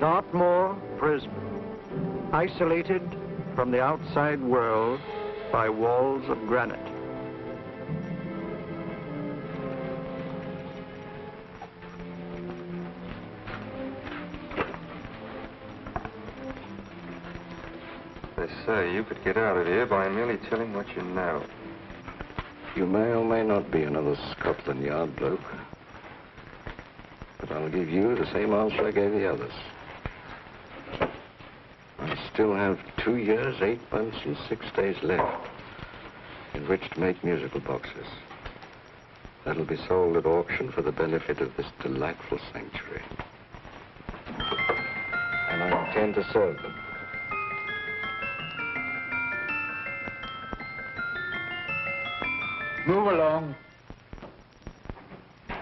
Dartmoor prison, isolated from the outside world by walls of granite. They say you could get out of here by merely telling what you know. You may or may not be another Scotland Yard bloke. But I'll give you the same answer I gave the others. I still have 2 years, 8 months, and 6 days left in which to make musical boxes. That'll be sold at auction for the benefit of this delightful sanctuary. And I intend to serve them. Move along.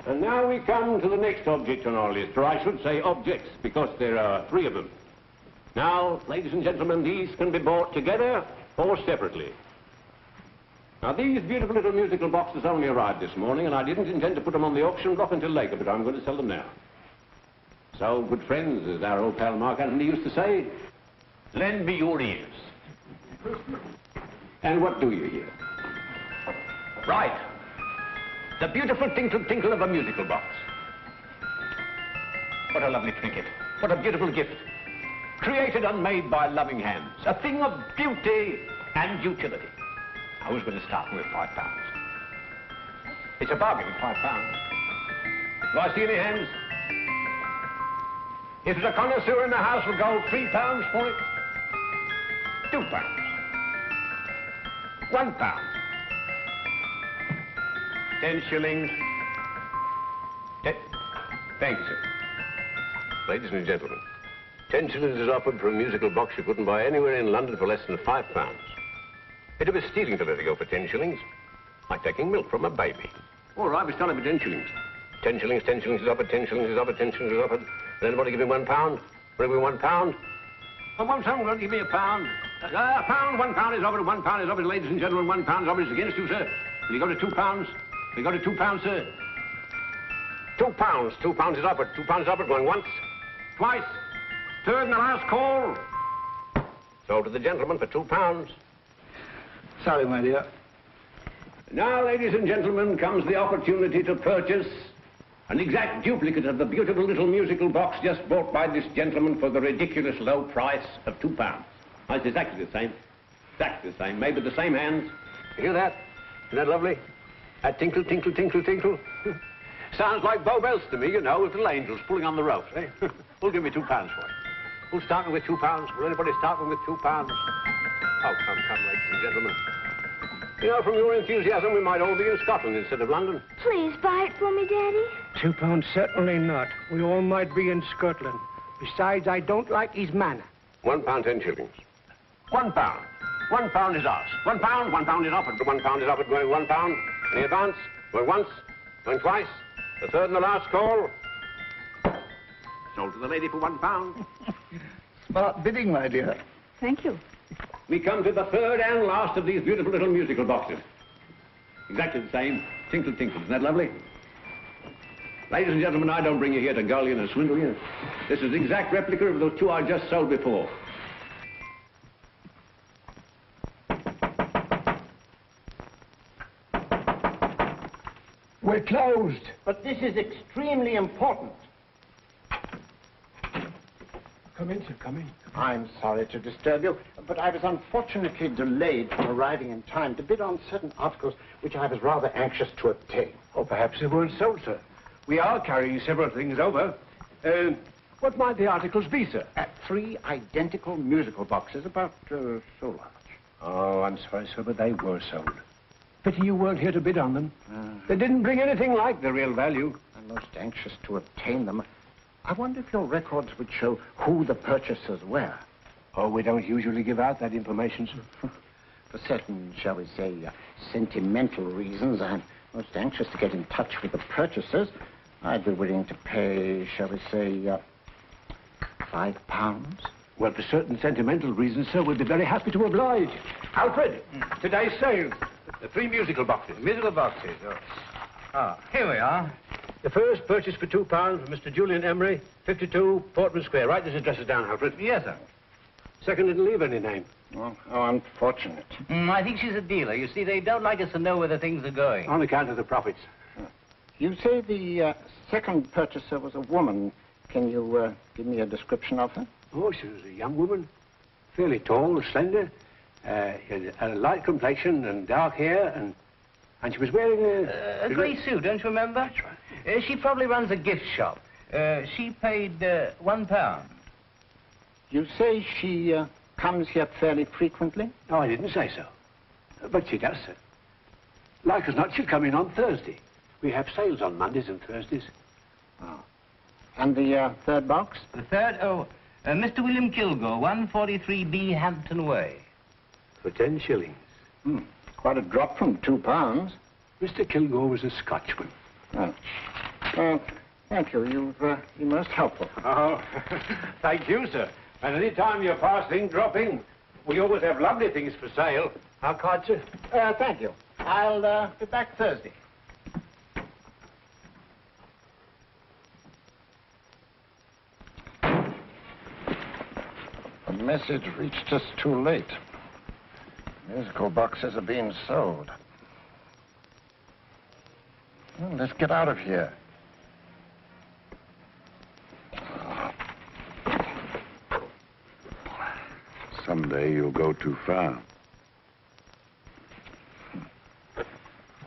And now we come to the next object on our list, or I should say objects, because there are 3 of them. Now, ladies and gentlemen, these can be bought together or separately. Now, these beautiful little musical boxes only arrived this morning, and I didn't intend to put them on the auction block until later, but I'm going to sell them now. So, good friends, as our old pal Mark Anthony used to say, lend me your ears. And what do you hear? Right. The beautiful tinkle-tinkle of a musical box. What a lovely trinket. What a beautiful gift. Created and made by loving hands. A thing of beauty and utility. Now, who's going to start with £5? It's a bargain at £5. Do I see any hands? If there's a connoisseur in the house, we'll go £3 for it. £2. £1. 10 shillings. Thank you, sir. Ladies and gentlemen, 10 shillings is offered for a musical box you couldn't buy anywhere in London for less than £5. It'd be stealing to let it go for 10 shillings. Like taking milk from a baby. All right, we're selling for 10 shillings. 10 shillings, 10 shillings is offered, 10 shillings is offered, 10 shillings is offered. And anybody give me £1? Bring me £1? I want someone going to give me £1. £1 is offered, £1 is offered, ladies and gentlemen, £1 is offered. It's against you, sir. Will you go to £2? We got a £2, sir. £2. £2 is offered. £2 is offered. Going once, twice, third and the last call. Sold to the gentleman for £2. Sorry, my dear. Now, ladies and gentlemen, comes the opportunity to purchase an exact duplicate of the beautiful little musical box just bought by this gentleman for the ridiculous low price of £2. Now, it's exactly the same. Exactly the same. Made with the same hands. You hear that? Isn't that lovely? That tinkle, tinkle, tinkle, tinkle. Sounds like Bow Bells to me, you know, with little angels pulling on the ropes, eh? Who'll give me £2 for it? Who's starting with £2? Will anybody start with £2? Oh, come, ladies and gentlemen. You know, from your enthusiasm, we might all be in Scotland instead of London. Please buy it for me, Daddy. £2, certainly not. We all might be in Scotland. Besides, I don't like his manner. £1, 10 shillings. £1. £1 is ours. £1 is offered. £1 is offered, going £1. Any advance? Going once, going twice, the third and the last call. Sold to the lady for £1. Smart bidding, my dear. Thank you. We come to the third and last of these beautiful little musical boxes. Exactly the same. Tinkle, tinkle. Isn't that lovely? Ladies and gentlemen, I don't bring you here to gull you and swindle you. This is the exact replica of those 2 I just sold before. We're closed. But this is extremely important. Come in, sir, come in. I'm sorry to disturb you, but I was unfortunately delayed from arriving in time to bid on certain articles which I was rather anxious to obtain. Or perhaps they weren't sold, sir. We are carrying several things over. What might the articles be, sir? 3 identical musical boxes, about so large. Oh, I'm sorry, sir, but they were sold. Pity you weren't here to bid on them. They didn't bring anything like the real value. I'm most anxious to obtain them. I wonder if your records would show who the purchasers were. Oh, we don't usually give out that information, sir. For certain, shall we say, sentimental reasons, I'm most anxious to get in touch with the purchasers. I'd be willing to pay, shall we say, £5. Well, for certain sentimental reasons, sir, we'd be very happy to oblige. Alfred, today's sale. The 3 musical boxes. Musical boxes, oh. Ah, here we are. The first purchase for £2 from Mr. Julian Emery, 52 Portman Square. Write this address down, Alfred. Yes, sir. Second didn't leave any name. Well, how unfortunate. I think she's a dealer. You see, they don't like us to know where the things are going. On account of the profits. You say the second purchaser was a woman. Can you give me a description of her? Oh, she was a young woman. Fairly tall, slender. Had a light complexion and dark hair, and she was wearing A grey suit, don't you remember? That's right. She probably runs a gift shop. She paid £1. You say she comes here fairly frequently? No, I didn't say so. But she does, sir. Like as not, she'll come in on Thursday. We have sales on Mondays and Thursdays. Oh. And the third box? The third? Mr. William Kilgore, 143B Hampton Way. For 10 shillings. Quite a drop from £2. Mr. Kilgore was a Scotchman. Oh. Thank you. You've been most helpful. Oh, thank you, sir. And any time you're passing, dropping, we always have lovely things for sale. Our card, sir? Thank you. I'll be back Thursday. The message reached us too late. Musical boxes are being sold. Well, let's get out of here. Someday you'll go too far.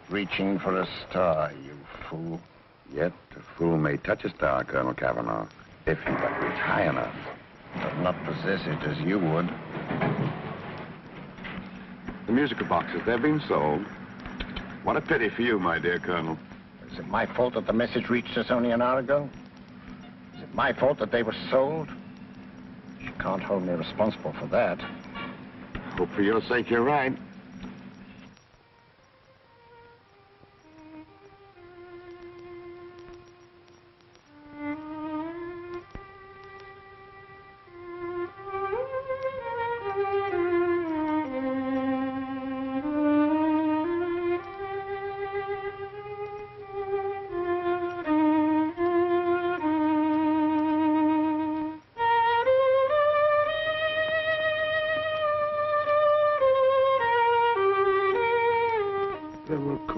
Reaching for a star, you fool. Yet a fool may touch a star, Colonel Cavanaugh, if he but reach high enough. But not possess it as you would. The musical boxes, they're being sold. What a pity for you, my dear Colonel. Is it my fault that the message reached us only an hour ago? Is it my fault that they were sold? You can't hold me responsible for that. Hope for your sake you're right.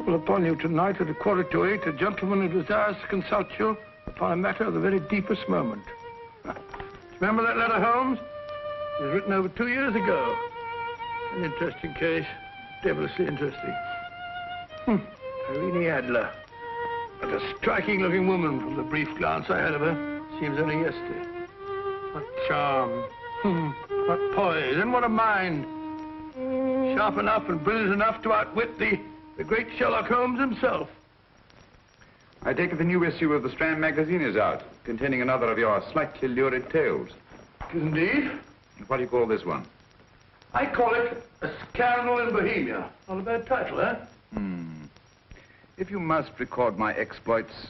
Upon you tonight at 7:45, a gentleman who desires to consult you upon a matter of the very deepest moment. Remember that letter, Holmes? It was written over 2 years ago. An interesting case, devilishly interesting. Irene Adler. What a striking-looking woman from the brief glance I had of her. Seems only yesterday. What charm. What poise, and what a mind. Sharp enough and brilliant enough to outwit the great Sherlock Holmes himself. I take it the new issue of the Strand magazine is out, containing another of your slightly lurid tales. Indeed. What do you call this one? I call it A Scandal in Bohemia. Not a bad title, eh? If you must record my exploits,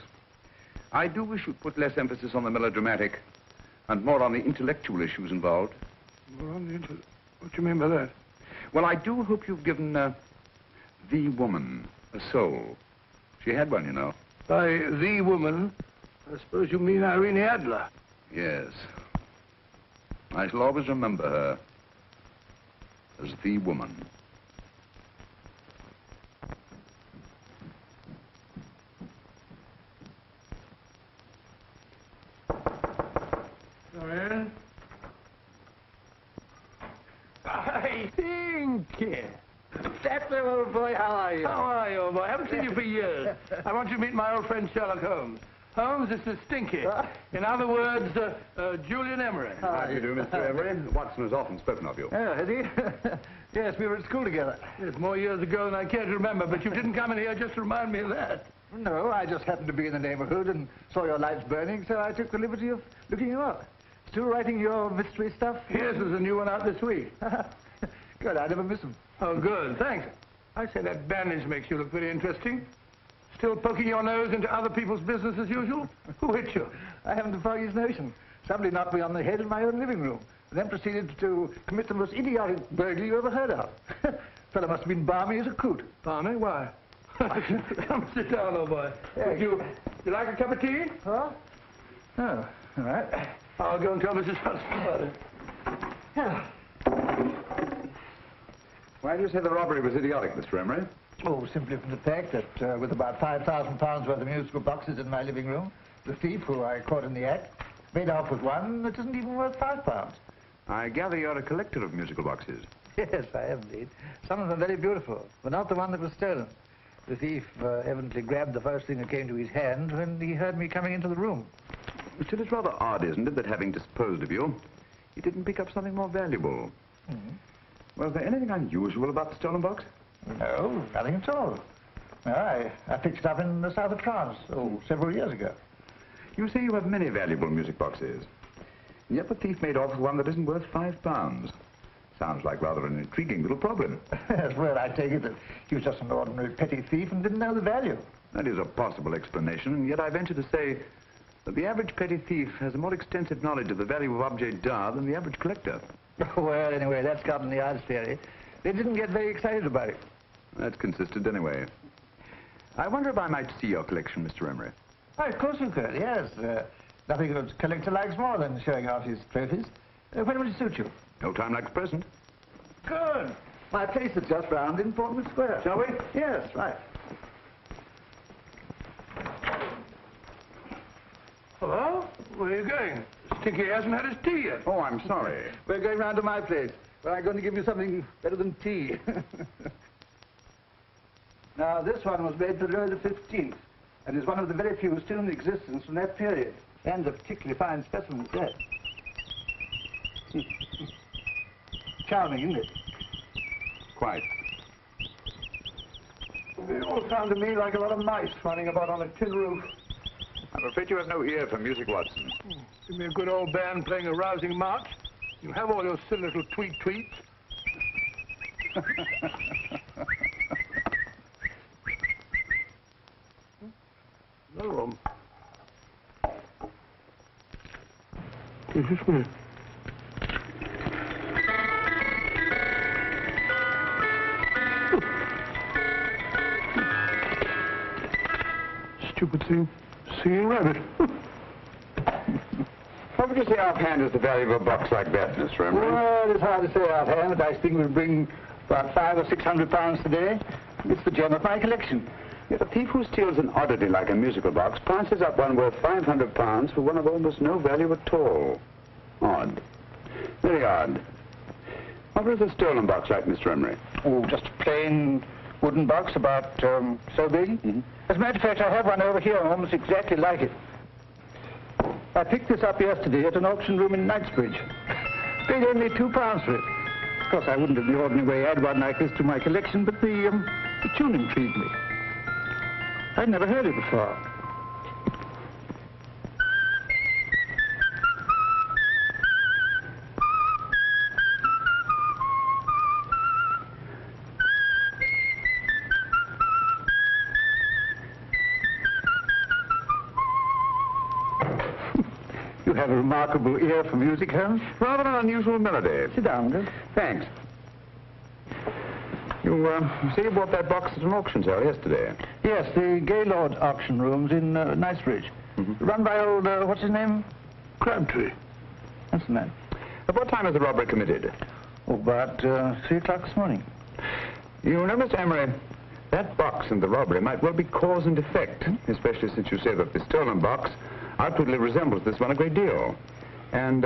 I do wish you'd put less emphasis on the melodramatic and more on the intellectual issues involved. What do you mean by that? Well, I do hope you've given the woman a soul. She had one, you know. By the woman, I suppose you mean Irene Adler. Yes. I shall always remember her as the woman. Come in. I think. That's the old boy. How are you? How are you, old boy? I haven't seen you for years. I want you to meet my old friend Sherlock Holmes. Holmes, this is Stinky. In other words, Julian Emery. How do you do, Mr. Emery? Watson has often spoken of you. Oh, has he? Yes, we were at school together. It's more years ago than I care to remember, but you didn't come in here just to remind me of that. No, I just happened to be in the neighborhood and saw your lights burning, so I took the liberty of looking you up. Still writing your mystery stuff? Yes, there's a new one out this week. Good, I never miss them. Oh, good, thanks. I say that bandage makes you look very interesting. Still poking your nose into other people's business as usual? Who hit you? I haven't the foggiest notion. Somebody knocked me on the head in my own living room, and then proceeded to commit the most idiotic burglary you ever heard of. Fellow must have been balmy as a coot. Balmy? Why? Come sit down, old boy. Would you You like a cup of tea? Huh? Oh, all right. I'll go and tell Mrs. Hudson about it. Why do you say the robbery was idiotic, Mr. Emery? Oh, simply from the fact that with about £5,000 worth of musical boxes in my living room, the thief, who I caught in the act, made off with one that isn't even worth £5. I gather you're a collector of musical boxes. Yes, I am indeed. Some of them very beautiful, but not the one that was stolen. The thief evidently grabbed the first thing that came to his hand when he heard me coming into the room. Still, it's rather odd, isn't it, that having disposed of you, he didn't pick up something more valuable. Was there anything unusual about the stolen box? No, nothing at all. No, I picked it up in the south of France, several years ago. You say you have many valuable music boxes, and yet the thief made off with one that isn't worth £5. Sounds like rather an intriguing little problem. Yes, well, I take it that he was just an ordinary petty thief and didn't know the value. That is a possible explanation, and yet I venture to say that the average petty thief has a more extensive knowledge of the value of objets d'art than the average collector. Well, anyway, that's gotten the odds theory. They didn't get very excited about it. That's consistent anyway. I wonder if I might see your collection, Mr. Emery. Oh, of course you could, yes. Nothing a collector likes more than showing off his trophies. When will it suit you? No time like the present. Good. My place is just round in Portman Square. Shall we? Yes, right. Hello? Where are you going? Stinky hasn't had his tea yet. Oh, I'm sorry. We're going round to my place, where I'm going to give you something better than tea. Now, this one was made for Louis XV, and is one of the very few still in existence from that period. And a particularly fine specimen at that. Charming, isn't it? Quite. They all sound to me like a lot of mice running about on a tin roof. I'm afraid you have no ear for music, Watson. Give me a good old band playing a rousing march. You have all your silly little tweets. No room. This is me. Stupid thing. Singing rabbit. What would you say offhand is the value of a box like that, Mr. Emery? Well, it's hard to say offhand, but I think we'll bring about £500 or £600 today. It's the gem of my collection. Yet a thief who steals an oddity like a musical box passes up one worth £500 for one of almost no value at all. Odd. Very odd. What was a stolen box like, Mr. Emery? Oh, just a plain wooden box about so big. As a matter of fact, I have one over here almost exactly like it. I picked this up yesterday at an auction room in Knightsbridge. Paid only £2 for it. Of course, I wouldn't in the ordinary way add one like this to my collection, but the tune intrigued me. I'd never heard it before. You have a remarkable ear for music, Holmes. Rather an unusual melody. Sit down, Gus. Thanks. You say you bought that box at an auction sale yesterday? Yes, the Gaylord auction rooms in Knightsbridge. Run by old, what's his name? Crabtree. That's the man. At what time was the robbery committed? Oh, about 3 o'clock this morning. You know, Mr. Emery, that box and the robbery might well be cause and effect, especially since you say that the stolen box outwardly resembles this one a great deal. And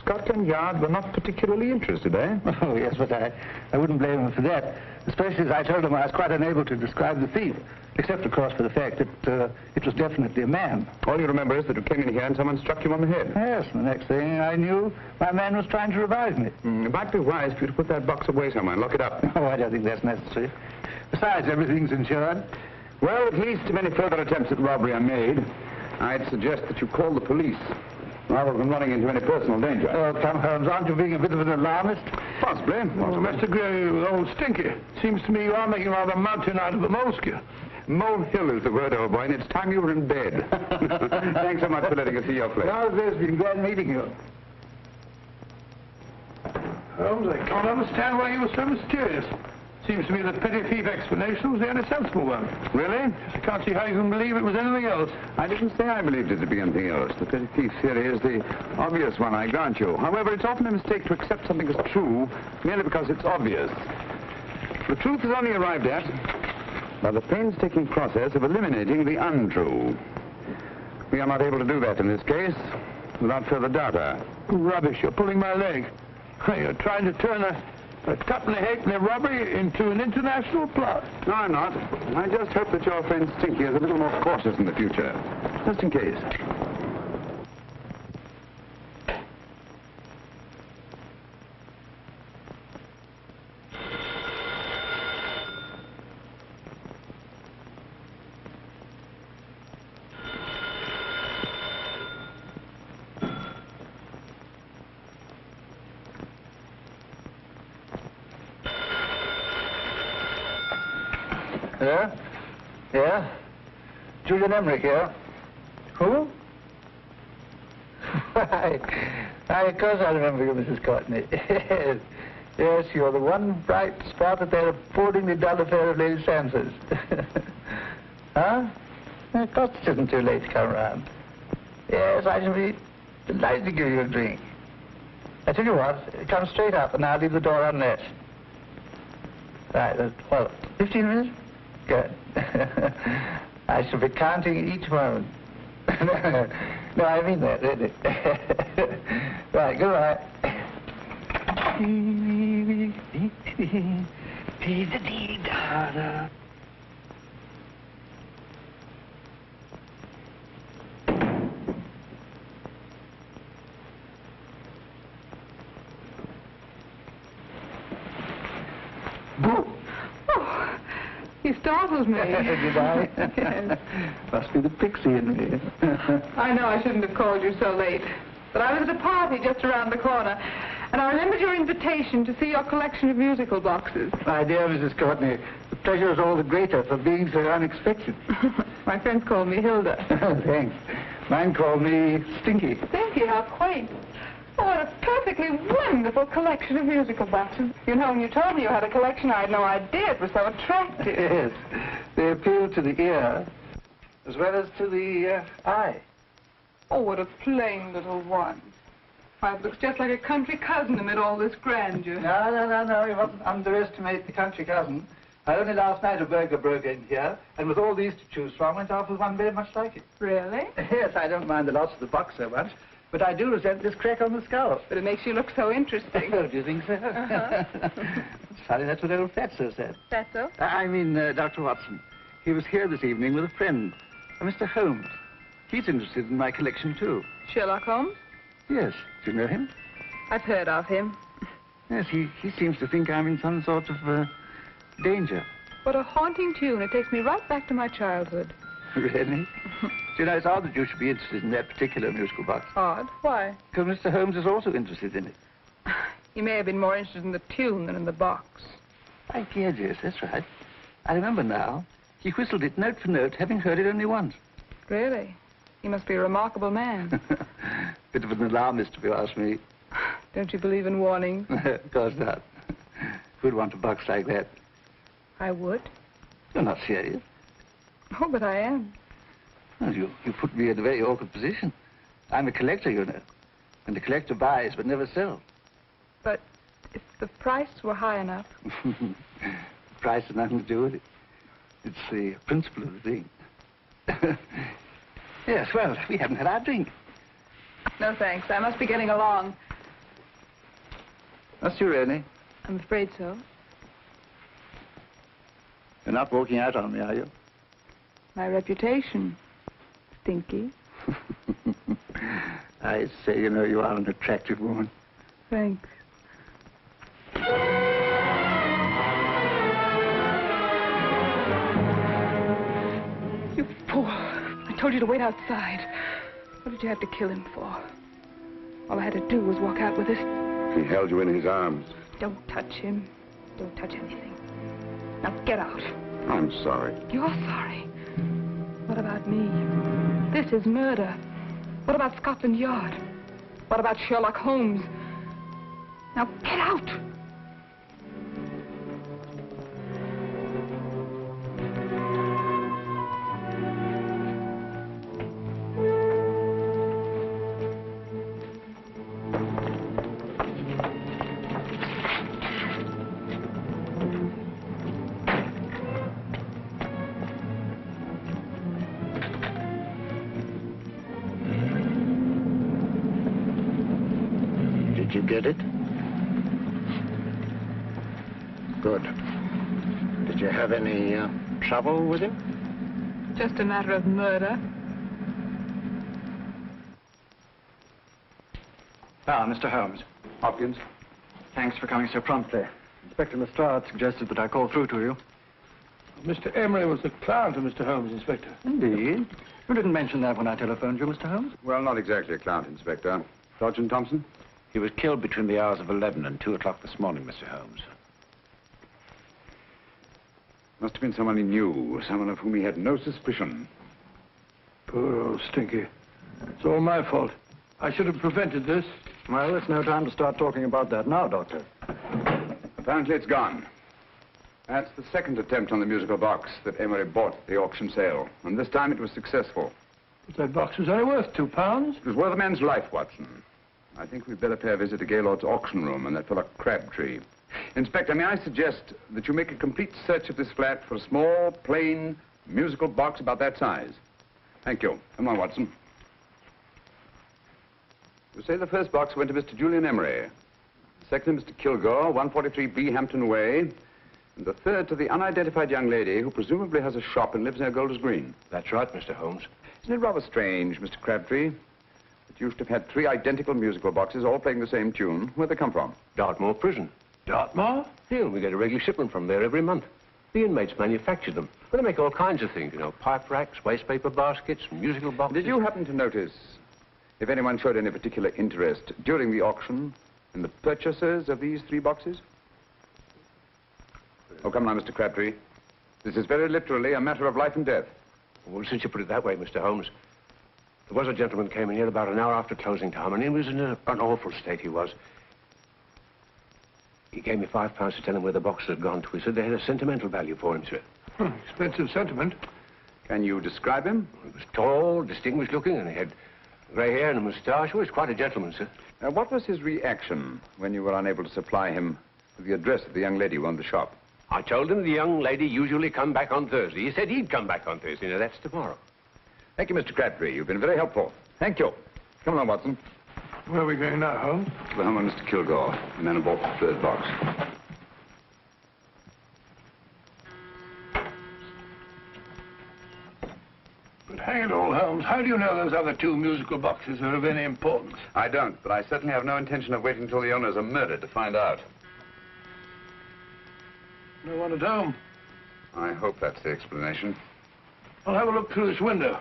Scotland Yard were not particularly interested, eh? Oh, yes, but I wouldn't blame them for that, especially as I told them I was quite unable to describe the thief, except, of course, for the fact that it was definitely a man. All you remember is that you came in here and someone struck you on the head. Yes, and the next thing I knew, my man was trying to revive me. It might be wise for you to put that box away somewhere and lock it up. Oh, I don't think that's necessary. Besides, everything's insured. Well, at least if any further attempts at robbery are made, I'd suggest that you call the police, rather than running into any personal danger. Oh, come, Holmes, aren't you being a bit of an alarmist? Possibly. Oh, Mr. Gray, old Stinky. Seems to me you are making rather a mountain out of a molehill. Molehill is the word, old boy, and it's time you were in bed. Thanks so much for letting us see your place. How's this? Been glad meeting you. Holmes, I can't understand why you were so mysterious. Seems to me that petty thief explanation was the only sensible one. Really? I can't see how you can believe it was anything else. I didn't say I believed it to be anything else. The petty thief theory is the obvious one, I grant you. However, it's often a mistake to accept something as true merely because it's obvious. The truth is only arrived at by the painstaking process of eliminating the untrue. We are not able to do that in this case without further data. Rubbish, you're pulling my leg. You're trying to turn a cut-and halfpenny robbery into an international plot. No, I'm not. I just hope that your friend Stinky is a little more cautious in the future. Just in case. Yeah? Yeah? Julian Emery here. Who? Of course I remember you, Mrs. Courtney. Yes, you're the one bright spot at that appallingly dull affair of Lady Sansa's. Huh? Of course it isn't too late to come around. Yes, I shall be delighted to give you a drink. I tell you what, come straight up and I'll leave the door unlatched. Right, well, 15 minutes? Good. I shall be counting each moment. No, I mean that, really. Right, goodbye. You startled me. Did I? Yes. Must be the pixie in me. I know I shouldn't have called you so late, but I was at a party just around the corner, and I remembered your invitation to see your collection of musical boxes. My dear Mrs. Courtney, the pleasure is all the greater for being so unexpected. My friends call me Hilda. Thanks. Mine called me Stinky. Stinky, how quaint. Oh, what a perfectly wonderful collection of musical boxes. You know, when you told me you had a collection, I had no idea it was so attractive. Yes. They appeal to the ear as well as to the eye. Oh, what a plain little one. Why, it looks just like a country cousin amid all this grandeur. No. You mustn't underestimate the country cousin. Only last night a burglar broke in here, and with all these to choose from, went off with one very much like it. Really? Yes, I don't mind the loss of the box so much, but I do resent this crack on the skull. But it makes you look so interesting. Oh, do you think so? It's funny, that's what old Fatso said. Fatso? I mean, Dr. Watson. He was here this evening with a friend, Mr. Holmes. He's interested in my collection, too. Sherlock Holmes? Yes. Do you know him? I've heard of him. Yes, he seems to think I'm in some sort of danger. What a haunting tune. It takes me right back to my childhood. Really? Do you know, it's odd that you should be interested in that particular musical box. Odd? Why? Because Mr. Holmes is also interested in it. You may have been more interested in the tune than in the box. My dear, yes, that's right. I remember now. He whistled it note for note, having heard it only once. Really? He must be a remarkable man. Bit of an alarmist, if you ask me. Don't you believe in warnings? Of course not. Who'd want a box like that? I would. You're not serious. Oh, but I am. Well, you put me in a very awkward position. I'm a collector, you know. And the collector buys but never sells. But if the price were high enough... The price has nothing to do with it. It's the principle of the thing. Yes, well, we haven't had our drink. No, thanks. I must be getting along. Must you really? I'm afraid so. You're not walking out on me, are you? My reputation. Stinky. I say, you know, you are an attractive woman. Thanks. You fool. I told you to wait outside. What did you have to kill him for? All I had to do was walk out with this. He held you in his arms. Don't touch him. Don't touch anything. Now get out. I'm sorry. You're sorry. What about me? This is murder. What about Scotland Yard? What about Sherlock Holmes? Now get out! Did you get it? Good. Did you have any trouble with him? Just a matter of murder. Ah, Mr. Holmes. Hopkins. Thanks for coming so promptly. Inspector Lestrade suggested that I call through to you. Mr. Emery was the client of Mr. Holmes, Inspector. Indeed. You didn't mention that when I telephoned you, Mr. Holmes. Well, not exactly a client, Inspector. Sergeant Thompson? He was killed between the hours of 11 and 2 o'clock this morning, Mr. Holmes. Must have been someone he knew, someone of whom he had no suspicion. Poor old Stinky. It's all my fault. I should have prevented this. Well, it's no time to start talking about that now, Doctor. Apparently it's gone. That's the second attempt on the musical box that Emery bought at the auction sale. And this time it was successful. But that box was only worth £2. It was worth a man's life, Watson. I think we'd better pay a visit to Gaylord's auction room and that fellow Crabtree. Inspector, may I suggest that you make a complete search of this flat for a small, plain, musical box about that size? Thank you. Come on, Watson. You say the first box went to Mr. Julian Emery. The second to Mr. Kilgore, 143B Hampton Way. And the third to the unidentified young lady who presumably has a shop and lives near Golders Green. That's right, Mr. Holmes. Isn't it rather strange, Mr. Crabtree, that you should have had 3 identical musical boxes all playing the same tune? Where'd they come from? Dartmoor prison. Dartmoor? Yeah, we get a regular shipment from there every month. The inmates manufacture them. Well, they make all kinds of things, you know, pipe racks, waste paper baskets, musical boxes. Did you happen to notice if anyone showed any particular interest during the auction in the purchasers of these 3 boxes? Oh, come now, Mr. Crabtree. This is very literally a matter of life and death. Well, since you put it that way, Mr. Holmes, there was a gentleman came in here about an hour after closing time, and he was in an awful state, he was. He gave me £5 to tell him where the boxes had gone to. He said they had a sentimental value for him, sir. Expensive sentiment. Can you describe him? He was tall, distinguished looking, and he had grey hair and a moustache. He was quite a gentleman, sir. What was his reaction when you were unable to supply him with the address of the young lady who owned the shop? I told him the young lady usually come back on Thursday. He said he'd come back on Thursday. Now, that's tomorrow. Thank you, Mr. Crabtree. You've been very helpful. Thank you. Come along, Watson. Where are we going now, Holmes? To the home of Mr. Kilgore, the man who bought the 3rd box. But hang it all, Holmes, how do you know those other 2 musical boxes are of any importance? I don't, but I certainly have no intention of waiting until the owners are murdered to find out. No one at home. I hope that's the explanation. I'll have a look through this window.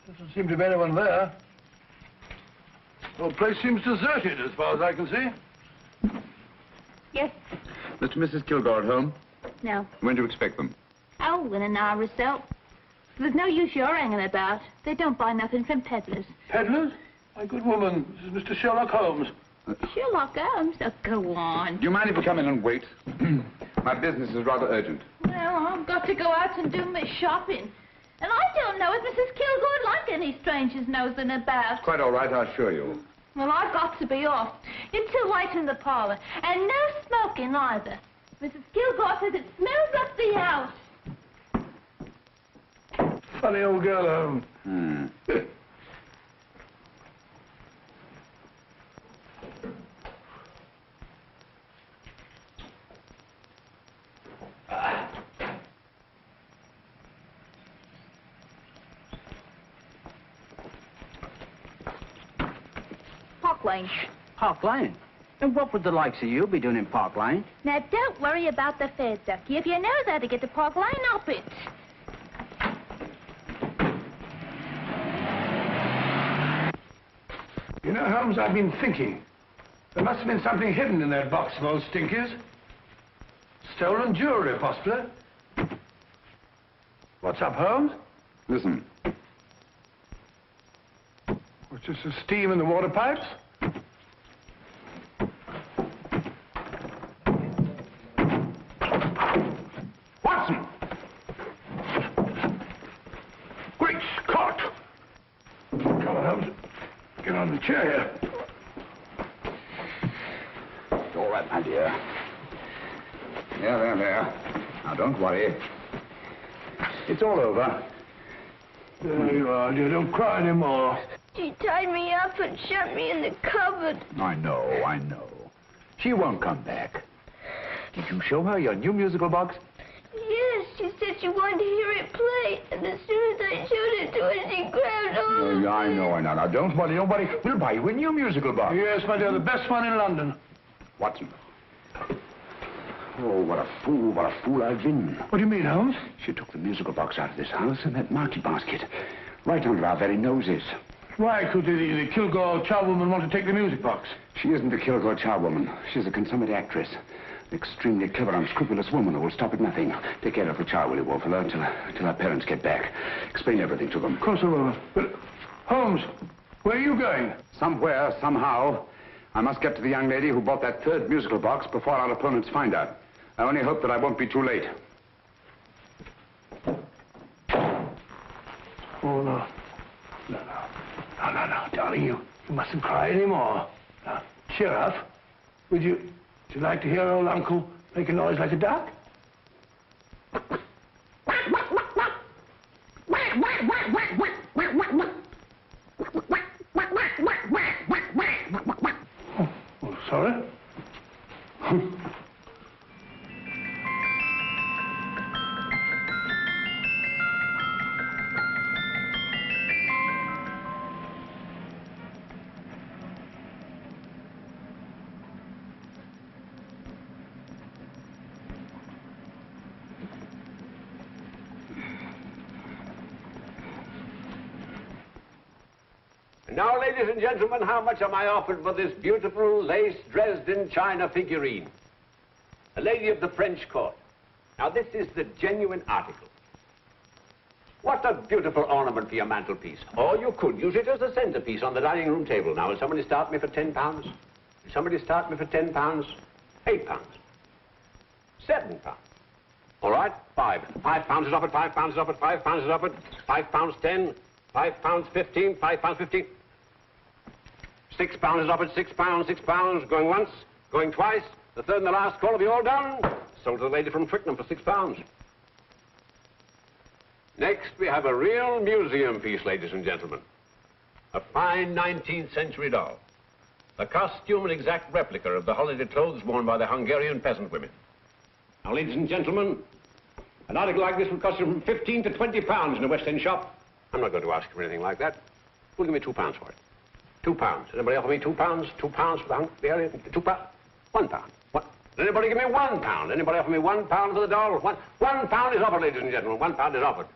Doesn't seem to be anyone there. The whole place seems deserted as far as I can see. Yes. Mr. and Mrs. Kilgore at home? No. When do you expect them? Oh, in an hour or so. There's no use your hanging about. They don't buy nothing from peddlers. Peddlers? My good woman, this is Mr. Sherlock Holmes. Sherlock Holmes? Oh, go on. Do you mind if we come in and wait? My business is rather urgent. Well, I've got to go out and do my shopping. And I don't know if Mrs. Kilgore like any strangers nosing about. Quite all right, I assure you. Well, I've got to be off. You're too white in the parlor. And no smoking either. Mrs. Kilgore says it smells up the house. Funny old girl, Holmes. Park Lane. Park Lane? And what would the likes of you be doing in Park Lane? Now, don't worry about the fare, Ducky. If you know how to get to Park Lane, up it. You know, Holmes, I've been thinking. There must have been something hidden in that box of old stinkers. Stolen jewelry, possibly. What's up, Holmes? Listen. What's this, the steam in the water pipes? Watson! Great Scott! Come on, Holmes. Get on the chair here. It's all right, my dear. There. Now, don't worry. It's all over. There you are, dear. Don't cry anymore. She tied me up and shut me in the cupboard. I know. She won't come back. Did you show her your new musical box? Yes, she said she wanted to hear it play, and as soon as I showed it to her, she grabbed hold of me. I know. Now, don't worry. We'll buy you a new musical box. Yes, my dear, the best one in London. Watson. Oh, what a fool I've been. What do you mean, Holmes? She took the musical box out of this house in that market basket, right under our very noses. Why could the Kilgore charwoman want to take the music box? She isn't the Kilgore charwoman. She's a consummate actress. An extremely clever, unscrupulous woman who will stop at nothing. Take care of the child, will you, Wolfella, until our parents get back. Explain everything to them. Of course I will. But, Holmes, where are you going? Somewhere, somehow. I must get to the young lady who bought that third musical box before our opponents find out. I only hope that I won't be too late. Oh, no. No, darling, you mustn't cry anymore. Now, cheer up. Would you like to hear old Uncle make a noise like a duck? Oh, sorry. Now, ladies and gentlemen, how much am I offered for this beautiful lace Dresden china figurine? A lady of the French court. Now, this is the genuine article. What a beautiful ornament for your mantelpiece. Or you could use it as a centerpiece on the dining room table. Now, will somebody start me for £10? Will somebody start me for £10? £8? £7? All right, £5 is offered, £5 is offered, £5 is offered, £5.10, £5.15, £5.15. £6 is offered, £6, going once, going twice. The third and the last call, have you all done? Sold to the lady from Twickenham for £6. Next, we have a real museum piece, ladies and gentlemen. A fine 19th century doll. A costume and exact replica of the holiday clothes worn by the Hungarian peasant women. Now, ladies and gentlemen, an article like this would cost you from £15 to £20 in a West End shop. I'm not going to ask you for anything like that. Who'll give me £2 for it? £2. Anybody offer me £2? £2 for the Hungarian? £2? £1. What? Anybody give me £1? Anybody offer me £1 for the doll? £1 is offered, ladies and gentlemen. £1 is offered.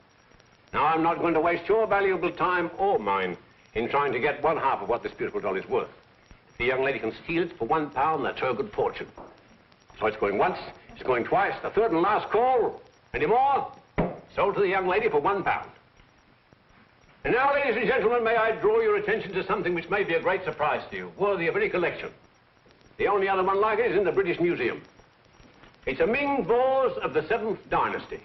Now, I'm not going to waste your valuable time or mine in trying to get one half of what this beautiful doll is worth. If the young lady can steal it for £1, that's her good fortune. So it's going once, it's going twice, the third and last call. Any more? Sold to the young lady for £1. And now, ladies and gentlemen, may I draw your attention to something which may be a great surprise to you, worthy of any collection. The only other one like it is in the British Museum. It's a Ming vase of the 7th dynasty.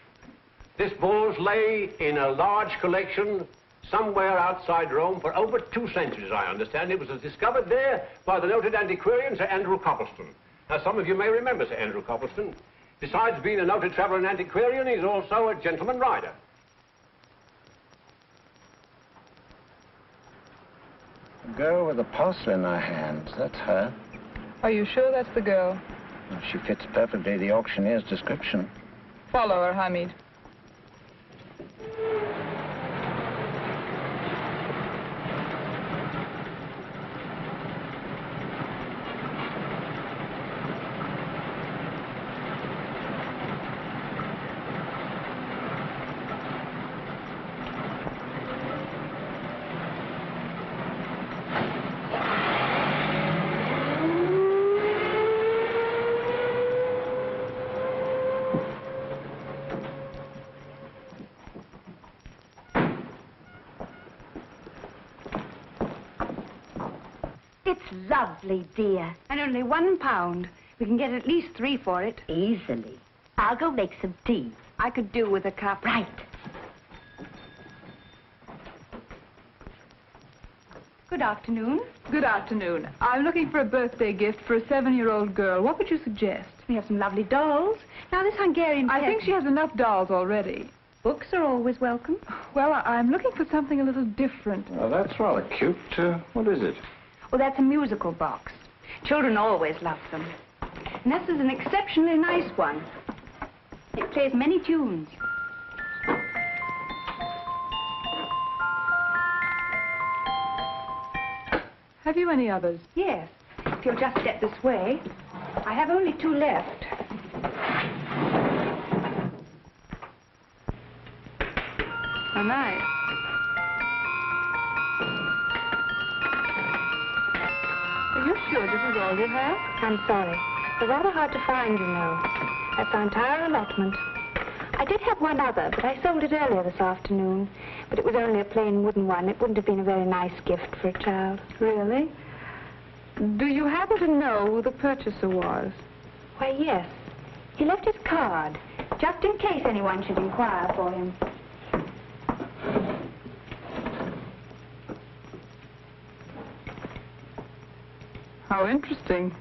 This vase lay in a large collection somewhere outside Rome for over 2 centuries, I understand. It was discovered there by the noted antiquarian, Sir Andrew Coppleston. Now, some of you may remember Sir Andrew Coppleston. Besides being a noted traveller and antiquarian, he's also a gentleman rider. The girl with the parcel in her hands, that's her. Are you sure that's the girl? Well, she fits perfectly the auctioneer's description. Follow her, Hamid. Lovely, dear. And only £1. We can get at least 3 for it. Easily. I'll go make some tea. I could do with a cup. Right. Good afternoon. Good afternoon. I'm looking for a birthday gift for a 7-year-old girl. What would you suggest? We have some lovely dolls. Now, this Hungarian... I think she has enough dolls already. Books are always welcome. Well, I'm looking for something a little different. Well, that's rather cute. What is it? Well, that's a musical box. Children always love them. And this is an exceptionally nice one. It plays many tunes. Have you any others? Yes. If you'll just step this way. I have only 2 left. Oh, nice. Are you sure this is all you have? I'm sorry. They're rather hard to find, you know. That's our entire allotment. I did have one other, but I sold it earlier this afternoon. But it was only a plain wooden one. It wouldn't have been a very nice gift for a child. Really? Do you happen to know who the purchaser was? Why, yes. He left his card, just in case anyone should inquire for him. How interesting.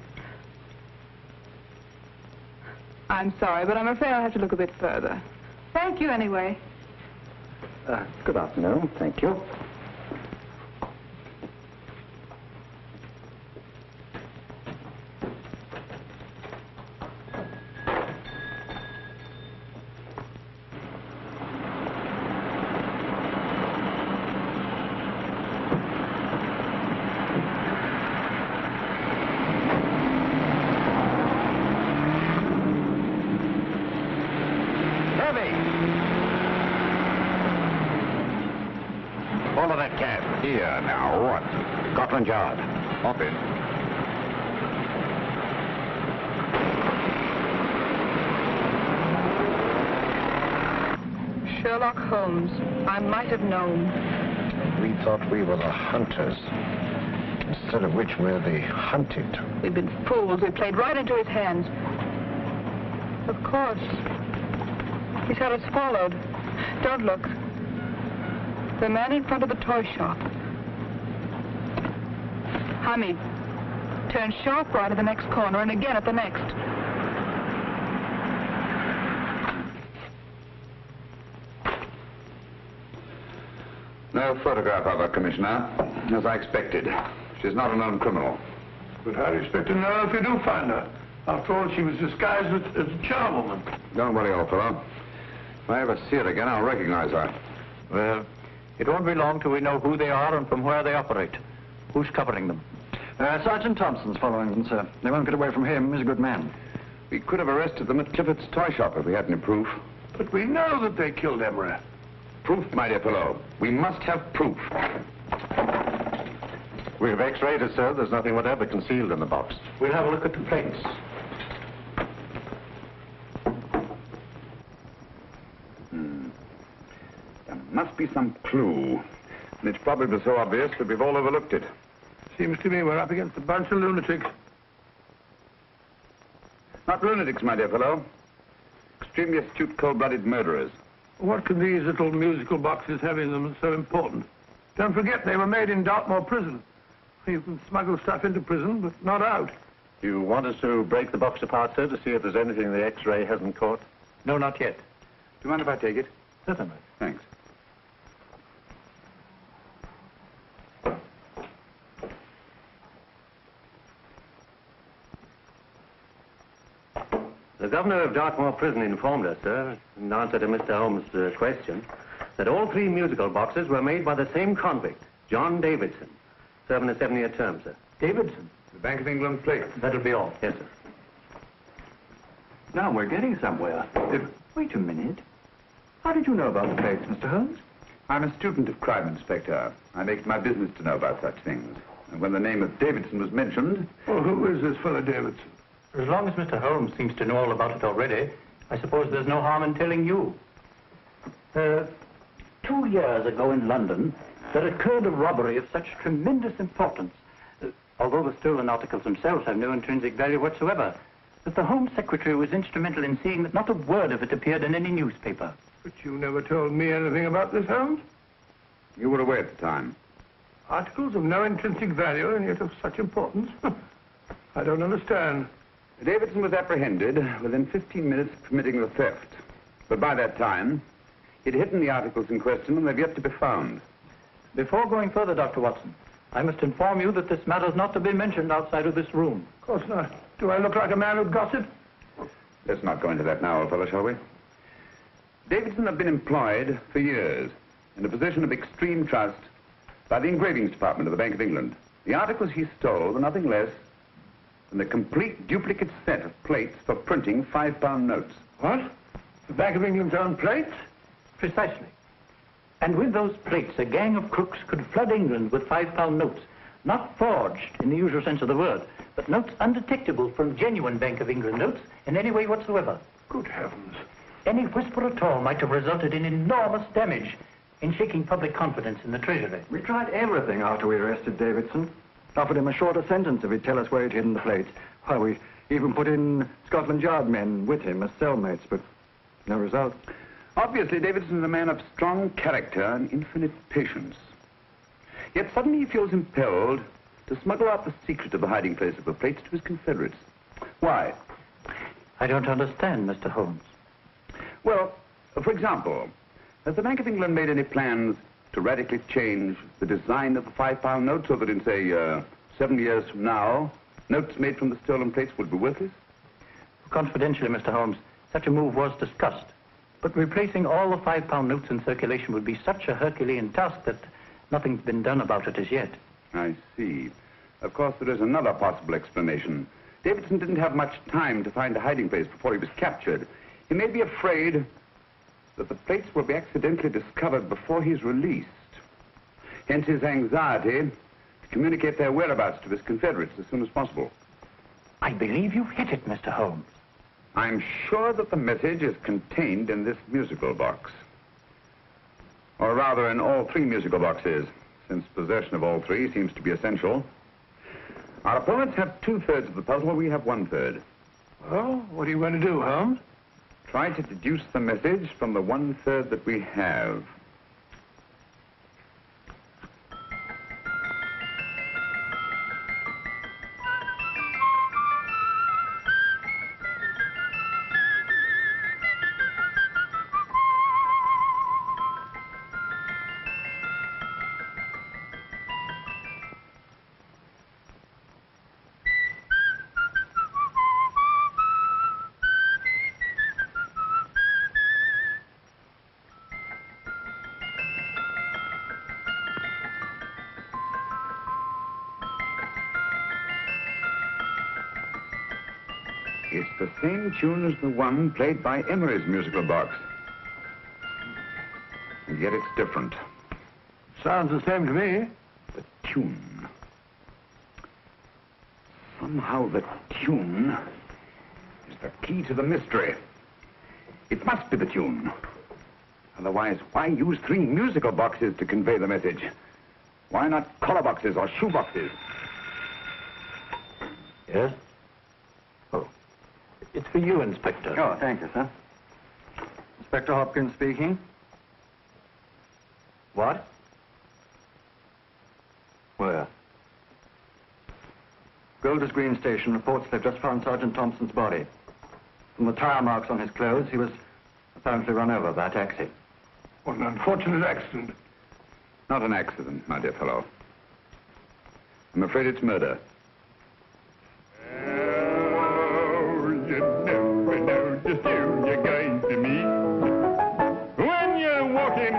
I'm sorry, but I'm afraid I'll have to look a bit further. Thank you anyway. Good afternoon. Thank you. Follow that cab. Here, now, what? Scotland Yard. Hop in. Sherlock Holmes. I might have known. We thought we were the hunters, instead of which we're the hunted. We've been fools. We played right into his hands. Of course. He's had us followed. Don't look. The man in front of the toy shop. Hamid. Turn sharp right at the next corner and again at the next. No photograph of her, Commissioner, as I expected. She's not a known criminal. But how do you expect to know if you do find her? After all, she was disguised as a charwoman. Don't worry, old fellow. If I ever see her again, I'll recognize her. Well, it won't be long till we know who they are and from where they operate. Who's covering them? Sergeant Thompson's following them, sir. They won't get away from him. He's a good man. We could have arrested them at Clifford's toy shop if we had any proof. But we know that they killed Emery. Proof, my dear fellow. We must have proof. We've x-rayed it, sir. There's nothing whatever concealed in the box. We'll have a look at the plates. There must be some clue. And it's probably so obvious that we've all overlooked it. Seems to me we're up against a bunch of lunatics. Not lunatics, my dear fellow. Extremely astute, cold-blooded murderers. What can these little musical boxes have in them that's so important? Don't forget, they were made in Dartmoor prison. You can smuggle stuff into prison, but not out. You want us to break the box apart, sir, to see if there's anything the X-ray hasn't caught? No, not yet. Do you mind if I take it? Certainly. Thanks. The governor of Dartmoor prison informed us, sir, in answer to Mr. Holmes' question, that all 3 musical boxes were made by the same convict, John Davidson, serving a 7-year term, sir. Davidson? The Bank of England plate. That'll be all. Yes, sir. Now we're getting somewhere. Wait a minute. How did you know about the plates, Mr. Holmes? I'm a student of crime, Inspector. I make it my business to know about such things. And when the name of Davidson was mentioned... Well, who is this fellow Davidson? As long as Mr. Holmes seems to know all about it already, I suppose there's no harm in telling you. 2 years ago in London, there occurred a robbery of such tremendous importance, although the stolen articles themselves have no intrinsic value whatsoever, that the Home Secretary was instrumental in seeing that not a word of it appeared in any newspaper. But you never told me anything about this, Holmes. You were away at the time. Articles of no intrinsic value and yet of such importance? I don't understand. Davidson was apprehended within 15 minutes of committing the theft. But by that time, He'd hidden the articles in question, and they've yet to be found. Before going further, Dr. Watson, I must inform you that this matter is not to be mentioned outside of this room. Of course not. Do I look like a man who'd gossip? Let's not go into that now, old fellow, shall we? Davidson had been employed for years in a position of extreme trust by the engravings department of the Bank of England. The articles he stole were nothing less than the complete duplicate set of plates for printing £5 notes. What? The Bank of England's own plates? Precisely. And with those plates, a gang of crooks could flood England with £5 notes, not forged in the usual sense of the word, but notes undetectable from genuine Bank of England notes in any way whatsoever. Good heavens. Any whisper at all might have resulted in enormous damage in shaking public confidence in the Treasury. We tried everything after we arrested Davidson. Offered him a shorter sentence if he'd tell us where he'd hidden the plates. Why, we even put in Scotland Yard men with him as cellmates, but no result. Obviously, Davidson is a man of strong character and infinite patience. Yet suddenly he feels impelled to smuggle out the secret of the hiding place of the plates to his confederates. Why? I don't understand, Mr. Holmes. Well, for example, has the Bank of England made any plans to radically change the design of the £5 note so that in, say, 7 years from now, notes made from the stolen plates would be worthless? Confidentially, Mr. Holmes, such a move was discussed. But replacing all the £5 notes in circulation would be such a Herculean task that nothing's been done about it as yet. I see. Of course, there is another possible explanation. Davidson didn't have much time to find a hiding place before he was captured. He may be afraid that the plates will be accidentally discovered before he's released. Hence his anxiety to communicate their whereabouts to his confederates as soon as possible. I believe you've hit it, Mr. Holmes. I'm sure that the message is contained in this musical box. Or rather, in all 3 musical boxes, since possession of all 3 seems to be essential. Our opponents have 2/3 of the puzzle, we have 1/3. Well, what are you going to do, Holmes? Try to deduce the message from the 1/3 that we have. It's the same tune as the one played by Emery's musical box. And yet it's different. Sounds the same to me. The tune. Somehow the tune is the key to the mystery. It must be the tune. Otherwise, why use 3 musical boxes to convey the message? Why not collar boxes or shoe boxes? Yes? Oh. It's for you, Inspector. Oh, thank you, sir. Inspector Hopkins speaking. What? Where? Golders Green Station reports they've just found Sergeant Thompson's body. From the tire marks on his clothes, he was apparently run over by a taxi. What an unfortunate accident. Not an accident, my dear fellow. I'm afraid it's murder. You never know just who you're going to meet when you're walking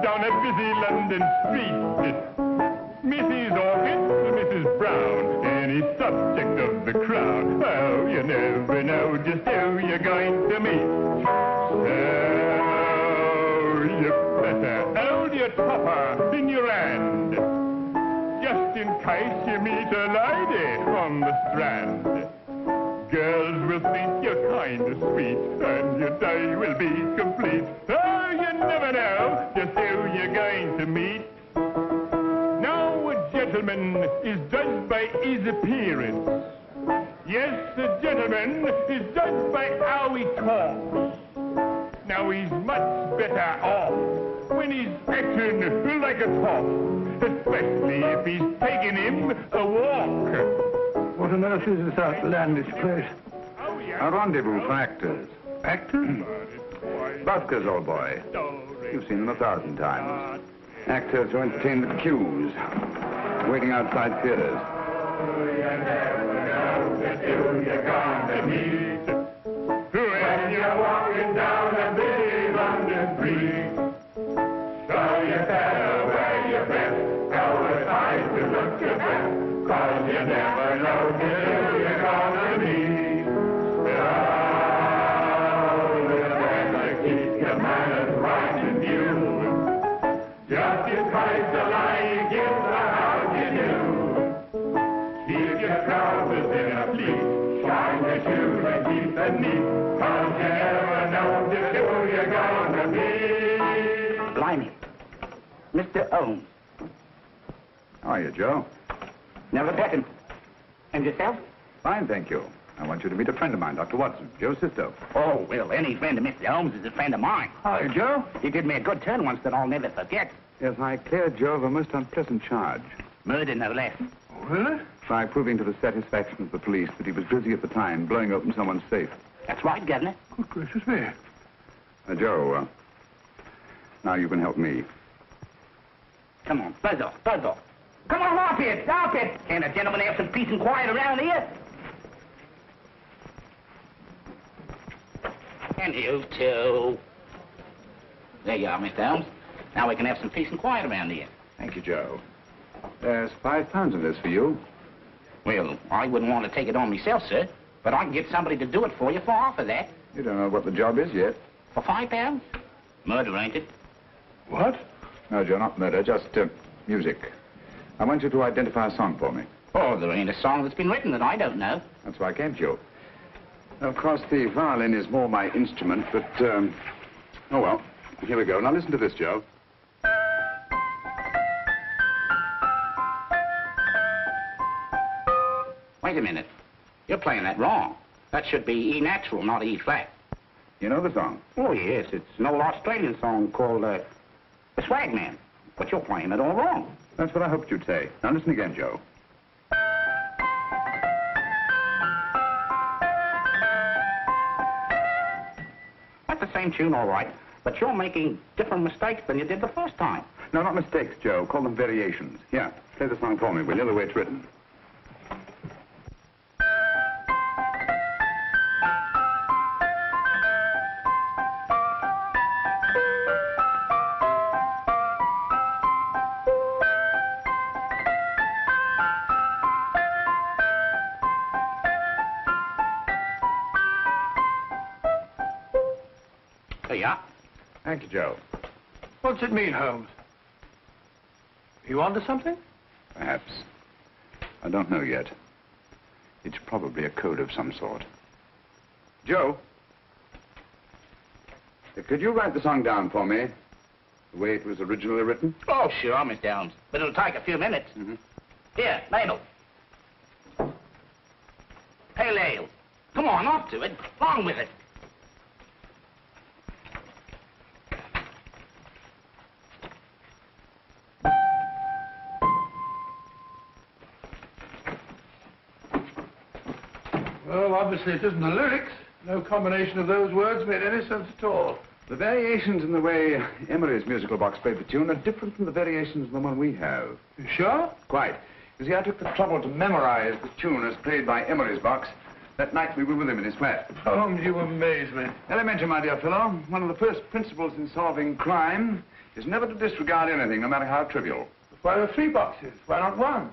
down a busy London street. Mrs. Orchid, Mrs. Brown, any subject of the crowd. Oh, you never know just who you're going to meet. So you better hold your topper in your hand, just in case you meet a lady on the Strand. Girls will think you're kind of sweet, and your day will be complete. Oh, you never know just who you're going to meet. Now, a gentleman is judged by his appearance. Yes, a gentleman is judged by how he talks. Now, he's much better off when he's acting like a top, especially if he's taking him a walk. What on earth is this outlandish place? A rendezvous for actors. Actors? Buskers, old boy. You've seen them 1,000 times. Actors who entertain the queues, waiting outside theaters. You're gonna meet when you're walking down a busy London street. So you better wear your best, cover tight to look your best, 'cause you never know who you're gonna meet. Oh, you better keep your manners right in view. Just in case the lie you give the how you do. Keep your trousers in a pleat, shine your shoes and keep them neat, 'cause you never know just who you're gonna be. Blimey. Mr. Holmes. How are you, Joe? Never met him. And yourself? Fine, thank you. I want you to meet a friend of mine, Dr. Watson, Joe's sister. Oh, well, any friend of Mr. Holmes is a friend of mine. Hi, Joe. He did me a good turn once that I'll never forget. Yes, I cleared Joe of a most unpleasant charge. Murder, no less. Oh, really? By proving to the satisfaction of the police that he was busy at the time blowing open someone's safe. That's right, Governor. Good gracious me. Joe, now you can help me. Come on, buzz off, buzz off. Come on, up it, up it. Can't a gentleman have some peace and quiet around here? And you too. There you are, Mr. Holmes. Now we can have some peace and quiet around here. Thank you, Joe. There's £5 in this for you. Well, I wouldn't want to take it on myself, sir. But I can get somebody to do it for you for half of that. You don't know what the job is yet. For £5? Murder, ain't it? What? No, Joe, not murder, just music. I want you to identify a song for me. Oh, there ain't a song that's been written that I don't know. That's why I came to you. Of course, the violin is more my instrument, but, oh, well, here we go. Now listen to this, Joe. Wait a minute. You're playing that wrong. That should be E natural, not E flat. You know the song? Oh, yes. It's an old Australian song called, the Swagman. But you're playing it all wrong. That's what I hoped you'd say. Now listen again, Joe. That's the same tune, all right. But you're making different mistakes than you did the first time. No, not mistakes, Joe. Call them variations. Here, play the song for me, will you, the way it's written. Thank you, Joe. What's it mean, Holmes? You onto something? Perhaps. I don't know yet. It's probably a code of some sort. Joe? Could you write the song down for me? The way it was originally written? Oh, sure, Mr. Holmes. But it'll take a few minutes. Mm-hmm. Here, Mabel. Pale ale. Come on, off to it. Along with it. Well, obviously it isn't the lyrics. No combination of those words made any sense at all. The variations in the way Emery's musical box played the tune are different from the variations in the one we have. You sure? Quite. You see, I took the trouble to memorize the tune as played by Emery's box that night we were with him in his flat. Holmes, you amaze me. Elementary, my dear fellow. One of the first principles in solving crime is never to disregard anything, no matter how trivial. Why are there 3 boxes? Why not 1?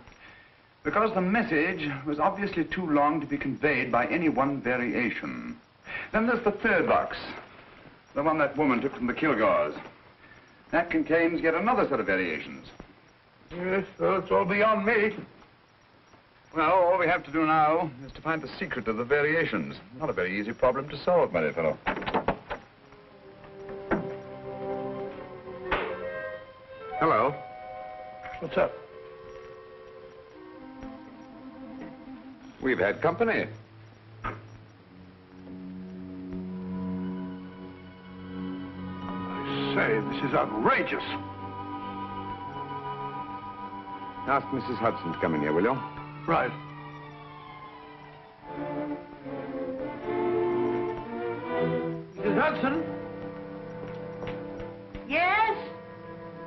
Because the message was obviously too long to be conveyed by any one variation. Then there's the 3rd box, the one that woman took from the Kilgores. That contains yet another set of variations. Yes, well, it's all beyond me. Well, all we have to do now is to find the secret of the variations. Not a very easy problem to solve, my dear fellow. Hello. What's up? We've had company. I say, this is outrageous. Ask Mrs. Hudson to come in here, will you? Right. Mrs. Hudson? Yes?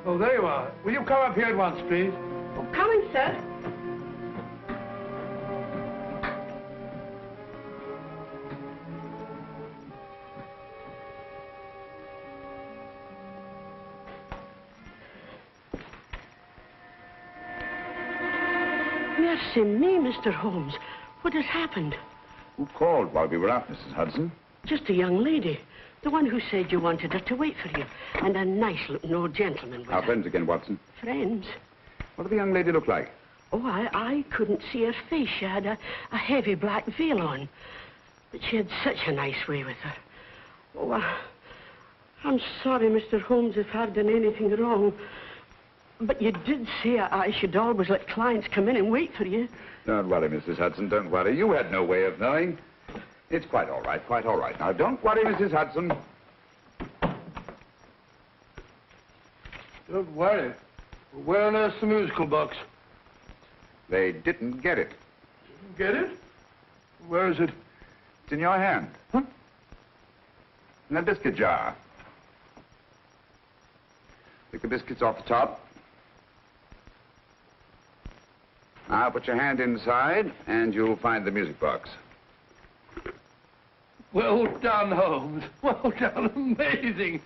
Oh, there you are. Will you come up here at once, please? Oh, coming, sir. Mercy me, Mr. Holmes. What has happened? Who called while we were out, Mrs. Hudson? Just a young lady. The one who said you wanted her to wait for you. And a nice-looking old gentleman with Our her. friends again, Watson. Friends? What did the young lady look like? Oh, I couldn't see her face. She had a heavy black veil on. But she had such a nice way with her. Oh, I'm sorry, Mr. Holmes, if I've done anything wrong. But you did say I should always let clients come in and wait for you. Don't worry, Mrs. Hudson, don't worry. You had no way of knowing. It's quite all right, quite all right. Now, don't worry, Mrs. Hudson. Don't worry. Where on earth's the musical box? They didn't get it. Didn't get it? Where is it? It's in your hand. Huh? In that biscuit jar. Pick the biscuits off the top. Now put your hand inside, and you'll find the music box. Well done, Holmes. Well done. Amazing.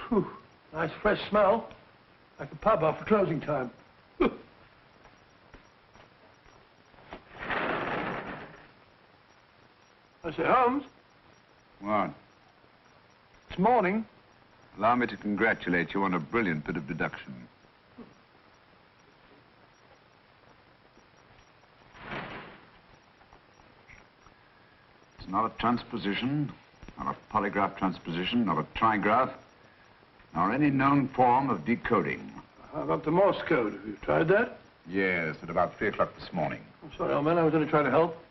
Whew. Nice fresh smell. Like a pub after closing time. I say, Holmes. What? It's morning. Allow me to congratulate you on a brilliant bit of deduction. It's not a transposition, not a polygraph transposition, not a trigraph, nor any known form of decoding. How about the Morse code? Have you tried that? Yes, at about 3 o'clock this morning. I'm sorry, old man. I was only trying to help.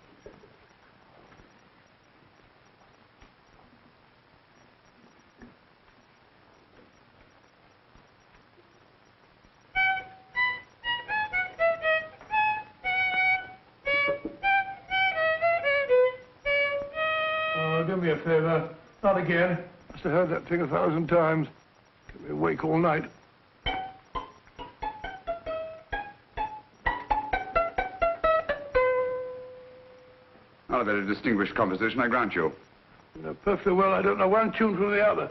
Do me a favor. Not again. Must have heard that thing 1,000 times. Kept me awake all night. Not a very distinguished composition, I grant you. You know perfectly well I don't know one tune from the other.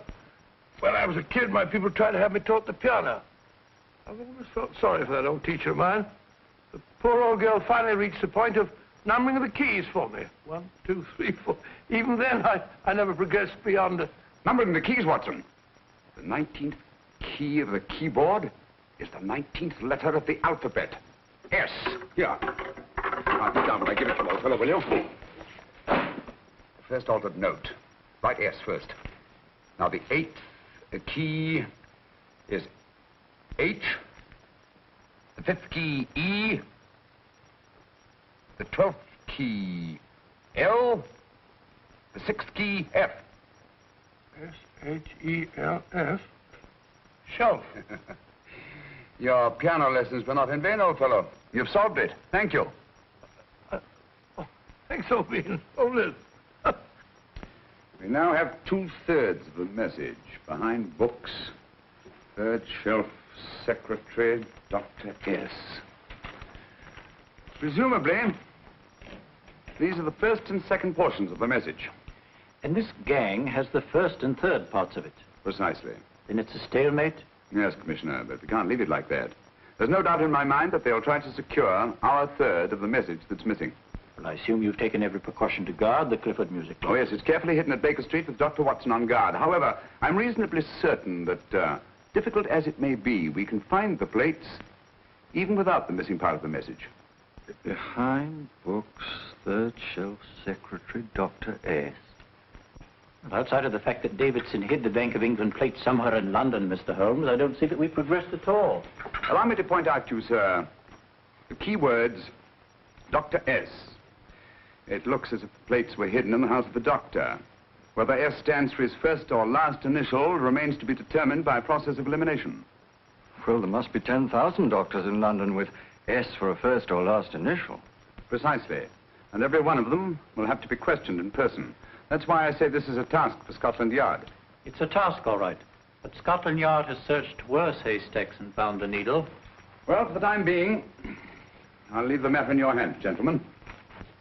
When I was a kid, my people tried to have me taught the piano. I've always felt sorry for that old teacher of mine. The poor old girl finally reached the point of numbering the keys for me. 1, 2, 3, 4. Even then, I never progressed beyond... Numbering the keys, Watson. The 19th key of the keyboard is the 19th letter of the alphabet. S. Here. I'll sit down when I give it to you, old fellow, will you? First altered note. Write S first. Now, the 8th key is H. The 5th key, E. The 12th key, L. The 6th key, F. S-H-E-L-F. Shelf. Your piano lessons were not in vain, old fellow. You've solved it. Thank you. Thanks, old bean. Old Liz. We now have 2/3 of the message. Behind books, third shelf, secretary, Dr. S. Presumably, these are the first and second portions of the message. And this gang has the first and third parts of it. Precisely. Then it's a stalemate? Yes, Commissioner, but we can't leave it like that. There's no doubt in my mind that they'll try to secure our third of the message that's missing. Well, I assume you've taken every precaution to guard the Clifford music box. Oh, yes, it's carefully hidden at Baker Street with Dr. Watson on guard. However, I'm reasonably certain that, difficult as it may be, we can find the plates even without the missing part of the message. Behind books, third shelf, secretary, Dr. S. Well, outside of the fact that Davidson hid the Bank of England plate somewhere in London, Mr. Holmes, I don't see that we've progressed at all. Allow me to point out to you, sir, the key words, Dr. S. It looks as if the plates were hidden in the house of the doctor. Whether S stands for his first or last initial remains to be determined by a process of elimination. Well, there must be 10,000 doctors in London with S for a first or last initial. Precisely. And every one of them will have to be questioned in person. That's why I say this is a task for Scotland Yard. It's a task, all right. But Scotland Yard has searched worse haystacks and found a needle. Well, for the time being, I'll leave the matter in your hands, gentlemen.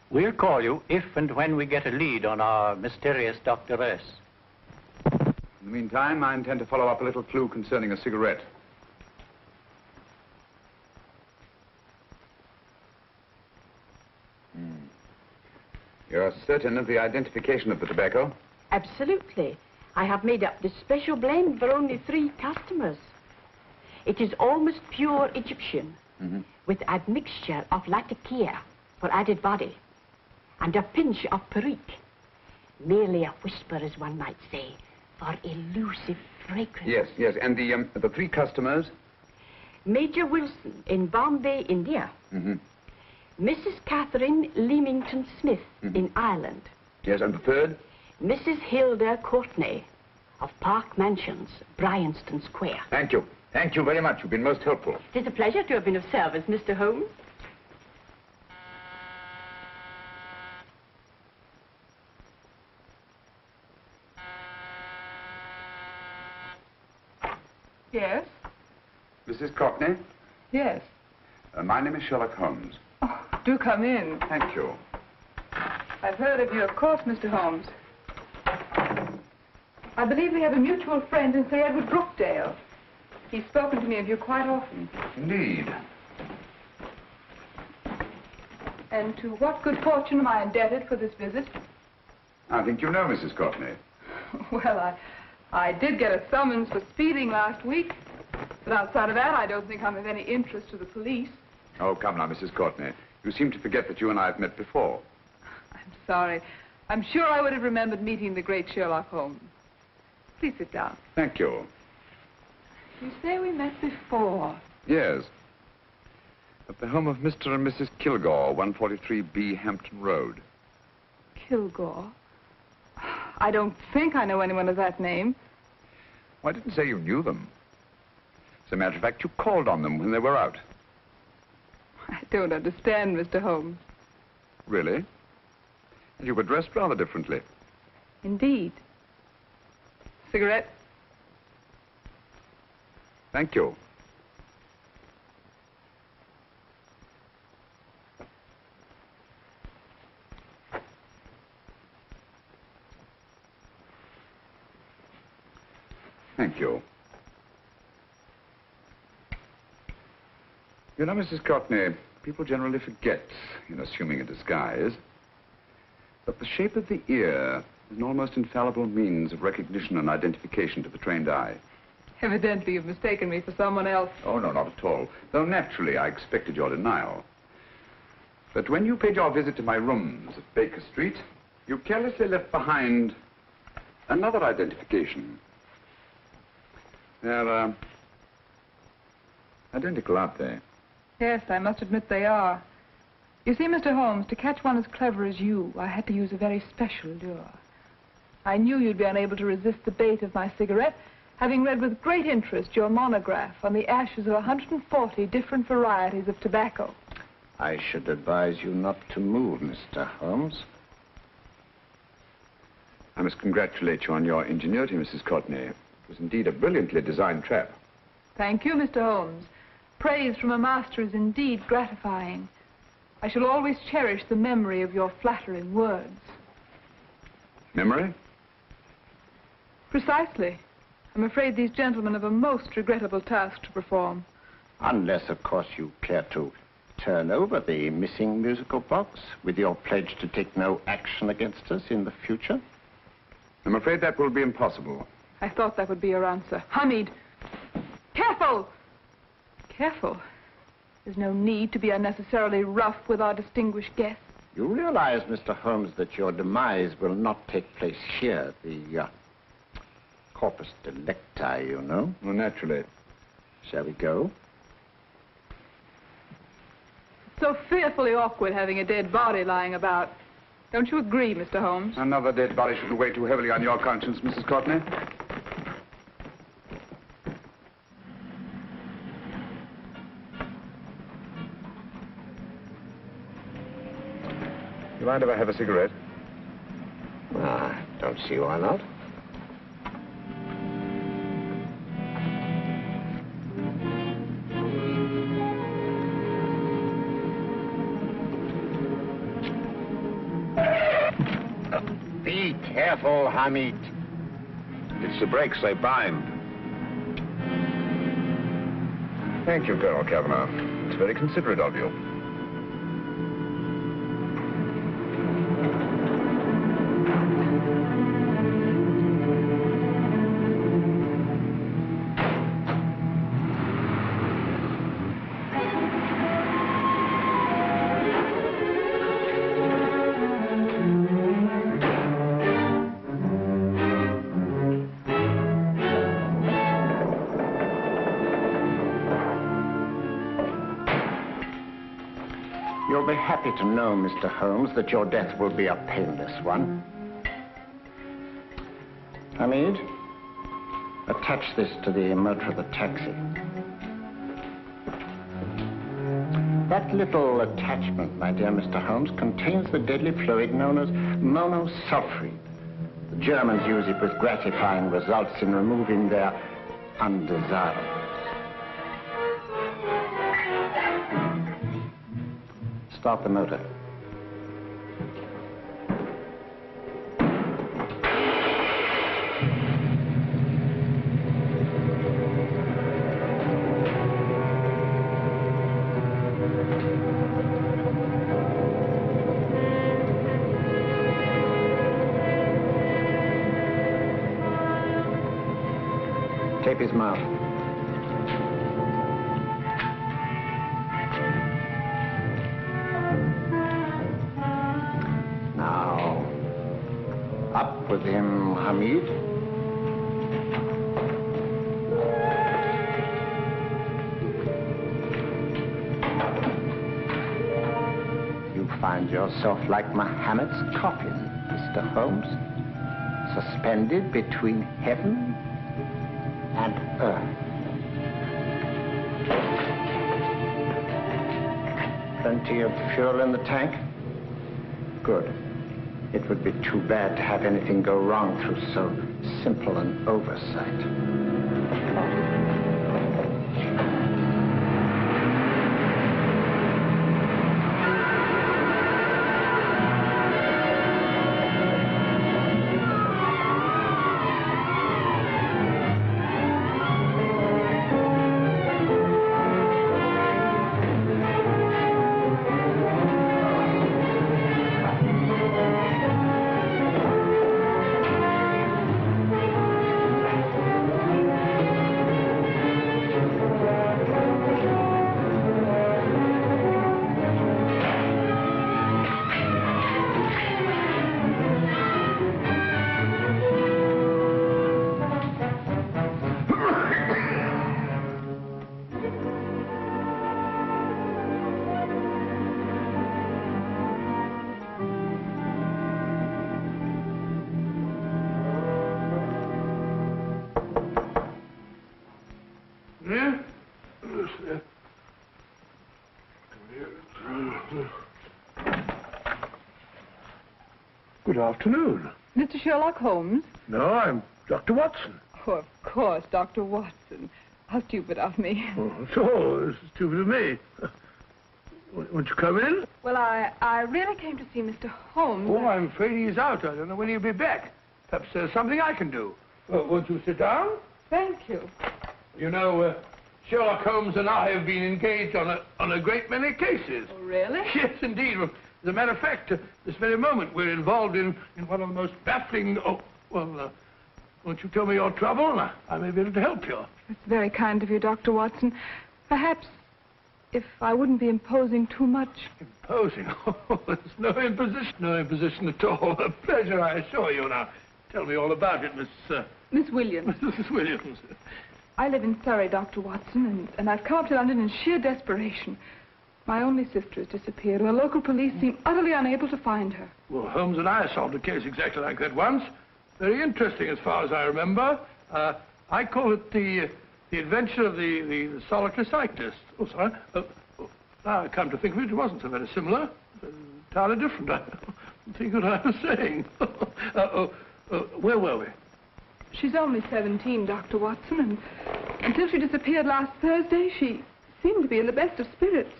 We'll call you if and when we get a lead on our mysterious Dr. S. In the meantime, I intend to follow up a little clue concerning a cigarette. You're certain of the identification of the tobacco? Absolutely. I have made up this special blend for only 3 customers. It is almost pure Egyptian, with admixture of latakia for added body, and a pinch of perique. Merely a whisper, as one might say, for elusive fragrance. Yes. And the 3 customers? Major Wilson in Bombay, India. Mrs. Catherine Leamington Smith in Ireland. Yes, and the 3rd? Mrs. Hilda Courtney of Park Mansions, Bryanston Square. Thank you. Thank you very much. You've been most helpful. It is a pleasure to have been of service, Mr. Holmes. Yes? Mrs. Courtney? Yes. My name is Sherlock Holmes. Oh, do come in. Thank you. I've heard of you, of course, Mr. Holmes. I believe we have a mutual friend in Sir Edward Brookdale. He's spoken to me of you quite often. Indeed. And to what good fortune am I indebted for this visit? I think you know Mrs. Courtney. Well, I did get a summons for speeding last week. But outside of that, I don't think I'm of any interest to the police. Oh, come now, Mrs. Courtney. You seem to forget that you and I have met before. I'm sorry. I'm sure I would have remembered meeting the great Sherlock Holmes. Please sit down. Thank you. You say we met before. Yes. At the home of Mr. and Mrs. Kilgore, 143B Hampton Road. Kilgore? I don't think I know anyone of that name. Well, I didn't say you knew them. As a matter of fact, you called on them when they were out. I don't understand, Mr. Holmes. Really? And you were dressed rather differently. Indeed. Cigarette? Thank you. Thank you. You know, Mrs. Courtney, people generally forget, in assuming a disguise, that the shape of the ear is an almost infallible means of recognition and identification to the trained eye. Evidently, you've mistaken me for someone else. Oh, no, not at all. Though naturally, I expected your denial. But when you paid your visit to my rooms at Baker Street, you carelessly left behind another identification. They're, identical, aren't they? Yes, I must admit they are. You see, Mr. Holmes, to catch one as clever as you, I had to use a very special lure. I knew you'd be unable to resist the bait of my cigarette, having read with great interest your monograph on the ashes of 140 different varieties of tobacco. I should advise you not to move, Mr. Holmes. I must congratulate you on your ingenuity, Mrs. Courtney. It was indeed a brilliantly designed trap. Thank you, Mr. Holmes. Praise from a master is indeed gratifying. I shall always cherish the memory of your flattering words. Memory? Precisely. I'm afraid these gentlemen have a most regrettable task to perform. Unless, of course, you care to turn over the missing musical box with your pledge to take no action against us in the future. I'm afraid that will be impossible. I thought that would be your answer. Hamid! Careful! Careful. There's no need to be unnecessarily rough with our distinguished guests. You realize, Mr. Holmes, that your demise will not take place here. The corpus delicti, you know. Well, naturally. Shall we go? It's so fearfully awkward having a dead body lying about. Don't you agree, Mr. Holmes? Another dead body shouldn't weigh too heavily on your conscience, Mrs. Courtney. You mind if I have a cigarette? Don't see why not. Be careful, Hamid. It's the brakes, they bind. Thank you, Colonel Kavanagh. It's very considerate of you. You'll be happy to know, Mr. Holmes, that your death will be a painless one. Hamid, attach this to the motor of the taxi. That little attachment, my dear Mr. Holmes, contains the deadly fluid known as monosulfide. The Germans use it with gratifying results in removing their undesirables. Start the motor. Tape his mouth. Now, up with him, Hamid. You find yourself like Muhammad's coffin, Mr. Holmes, suspended between heaven and earth. Plenty of fuel in the tank? Good. It would be too bad to have anything go wrong through so simple an oversight. Good afternoon. Mr. Sherlock Holmes? No, I'm Dr. Watson. Oh, of course, Dr. Watson. How stupid of me. Oh, so, this is stupid of me. Won't you come in? Well, I really came to see Mr. Holmes. Oh, I'm afraid he's out. I don't know when he'll be back. Perhaps there's something I can do. Won't you sit down? Thank you. You know, Sherlock Holmes and I have been engaged on a great many cases. Oh, really? Yes, indeed. As a matter of fact, this very moment, we're involved in one of the most baffling... Oh, well, won't you tell me your trouble? I may be able to help you. That's very kind of you, Dr. Watson. Perhaps if I wouldn't be imposing too much. Imposing? Oh, there's no imposition. No imposition at all. A pleasure, I assure you. Now, tell me all about it, Miss Williams. Mrs. Williams. I live in Surrey, Dr. Watson, and I've come up to London in sheer desperation. My only sister has disappeared, and the local police seem utterly unable to find her. Well, Holmes and I solved a case exactly like that once. Very interesting as far as I remember. I call it the adventure of the solitary cyclist. Oh, sorry. Now I come to think of it, it wasn't so very similar. Entirely different. I don't think what I was saying. Where were we? She's only 17, Dr. Watson, and until she disappeared last Thursday, she seemed to be in the best of spirits.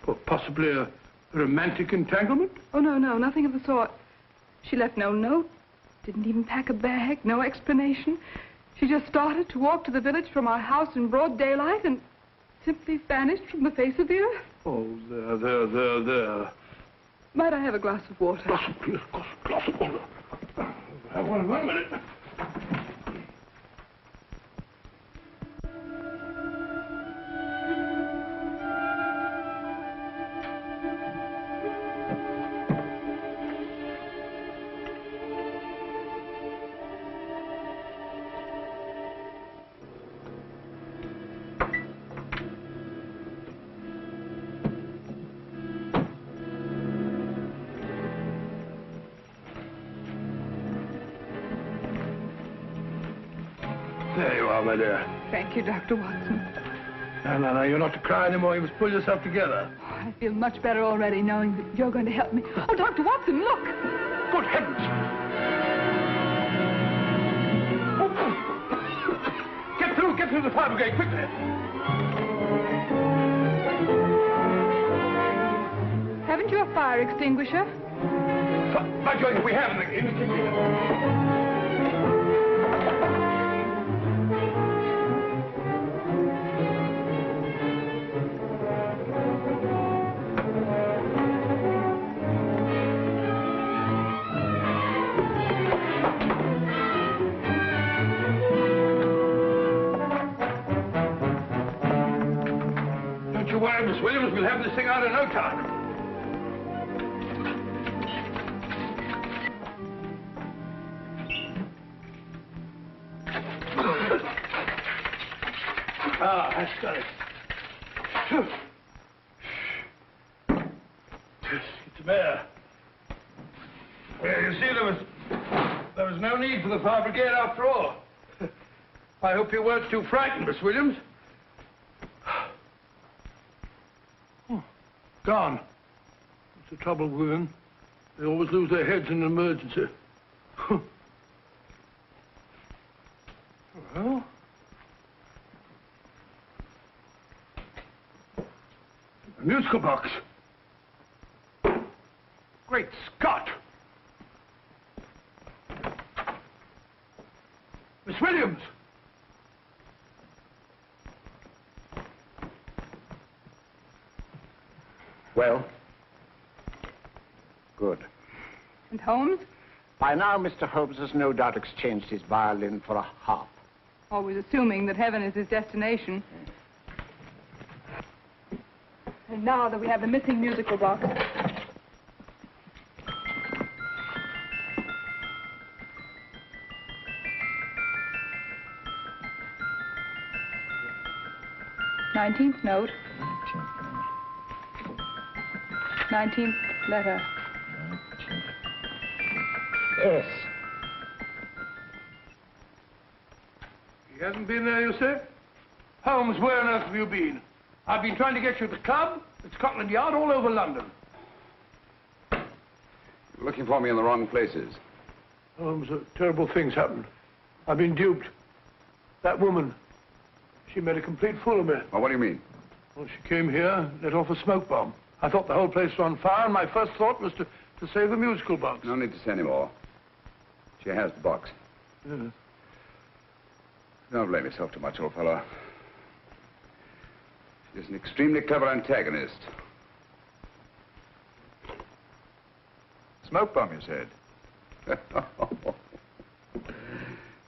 Well, possibly a romantic entanglement? Oh, no, nothing of the sort. She left no note, didn't even pack a bag, no explanation. She just started to walk to the village from our house in broad daylight and simply vanished from the face of the earth. Oh, there. Might I have a glass of water? Glass of water. Have one minute. There you are, my dear. Thank you, Dr. Watson. No, you're not to cry anymore. You must pull yourself together. Oh, I feel much better already knowing that you're going to help me. Oh, Dr. Watson, look! Good heavens! Get through the fire brigade, quickly! Haven't you a fire extinguisher? By Jove, we have in the kitchen. Don't you worry, Miss Williams. We'll have this thing out in no time. That's got it. It's there. Well, you see, there was no need for the fire brigade after all. I hope you weren't too frightened, Miss Williams. Oh, gone. That's the trouble with women. They always lose their heads in an emergency. Well... a musical box. Great Scott! Miss Williams! Well? Good. And Holmes? By now, Mr. Holmes has no doubt exchanged his violin for a harp. Always assuming that heaven is his destination. And now that we have the missing musical box. Nineteenth note. 19th letter. Yes. He hasn't been there, you say? Holmes, where on earth have you been? I've been trying to get you at the club, at Scotland Yard, all over London. You're looking for me in the wrong places. Holmes, terrible things happened. I've been duped. That woman, she made a complete fool of me. Well, what do you mean? Well, she came here, let off a smoke bomb. I thought the whole place was on fire, and my first thought was to save the musical box. No need to say any more. She has the box. Yes. Don't blame yourself too much, old fellow. She's an extremely clever antagonist. Smoke bomb, you said?